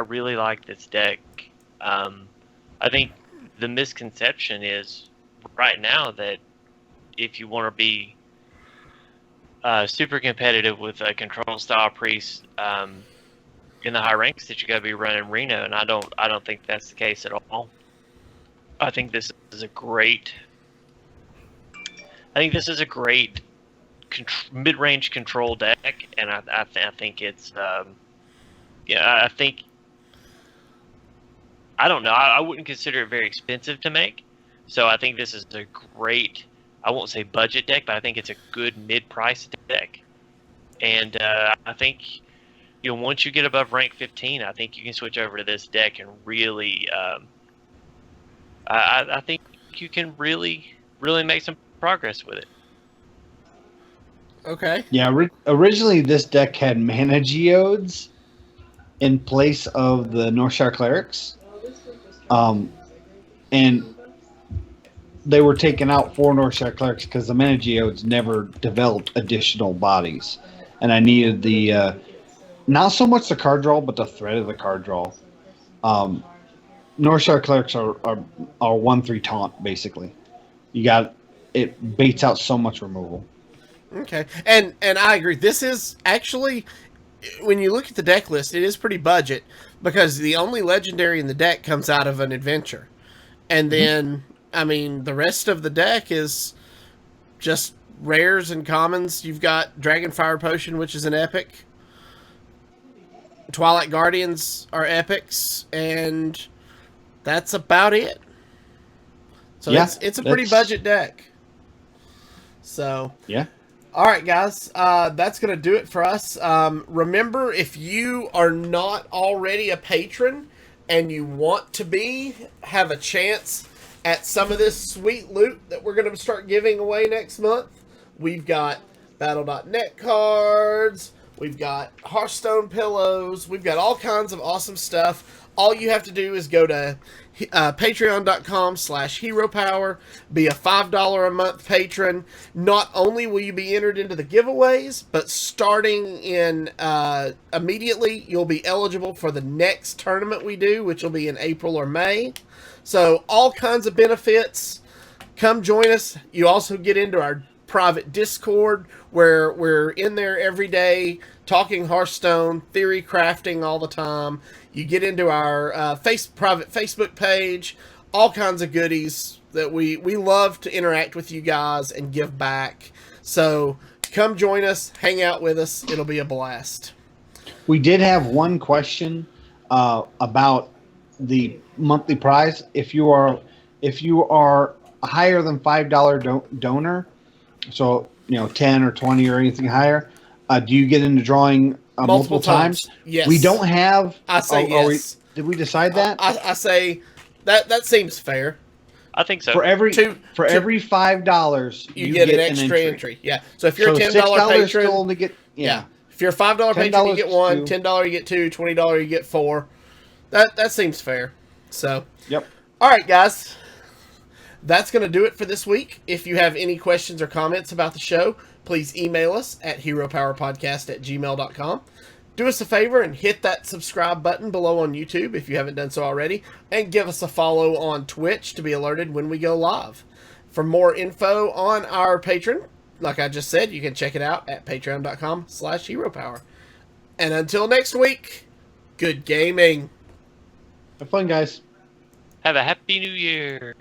really like this deck. I think the misconception is right now that if you want to be super competitive with a control style priest in the high ranks, that you got to be running Reno, and I don't think that's the case at all. I think this is a great. Mid-range control deck, and I think it's I think I don't know. I wouldn't consider it very expensive to make, so I think this is a great. I won't say budget deck, but I think it's a good mid-price deck, and I think once you get above rank 15, I think you can switch over to this deck and really. I think you can really make some progress with it. Okay. Yeah, originally this deck had mana geodes in place of the Northshire Clerics. And they were taken out for Northshire Clerics because the mana geodes never developed additional bodies. And I needed the, not so much the card draw, but the threat of the card draw. Northshire Clerics are 1/3 taunt, basically. It baits out so much removal. Okay. And I agree. This is actually, when you look at the deck list, it is pretty budget because the only legendary in the deck comes out of an adventure. And then, I mean, the rest of the deck is just rares and commons. You've got Dragonfire Potion, which is an epic. Twilight Guardians are epics, and that's about it. So Yeah, it's a pretty budget deck. So yeah. All right, guys, that's going to do it for us. Remember, if you are not already a patron and you want to have a chance at some of this sweet loot that we're going to start giving away next month, we've got Battle.net cards, we've got Hearthstone pillows, we've got all kinds of awesome stuff. All you have to do is go to patreon.com/Hero Power, be a $5 a month patron. Not only will you be entered into the giveaways, but starting in immediately, you'll be eligible for the next tournament we do, which will be in April or May. So all kinds of benefits. Come join us. You also get into our private Discord where we're in there every day talking Hearthstone, theory crafting all the time. You get into our private Facebook page, all kinds of goodies that we love to interact with you guys and give back. So come join us, hang out with us. It'll be a blast. We did have one question about the monthly prize. If you are a higher than $5 donor, so 10 or 20 or anything higher, do you get into drawing multiple times? Yes. We don't have. I say yes. Did we decide that? I say that seems fair. I think so. For every $5, you get an extra entry. Yeah. So if you're a $10 patron, still only get If you're a $5 patron, you get one. $10, you get two. $20, you get four. That seems fair. So. Yep. All right, guys. That's going to do it for this week. If you have any questions or comments about the show, please email us at heropowerpodcast@gmail.com. Do us a favor and hit that subscribe button below on YouTube if you haven't done so already, and give us a follow on Twitch to be alerted when we go live. For more info on our patron, like I just said, you can check it out at patreon.com/heropower. And until next week, Good gaming. Have fun, guys. Have a happy new year.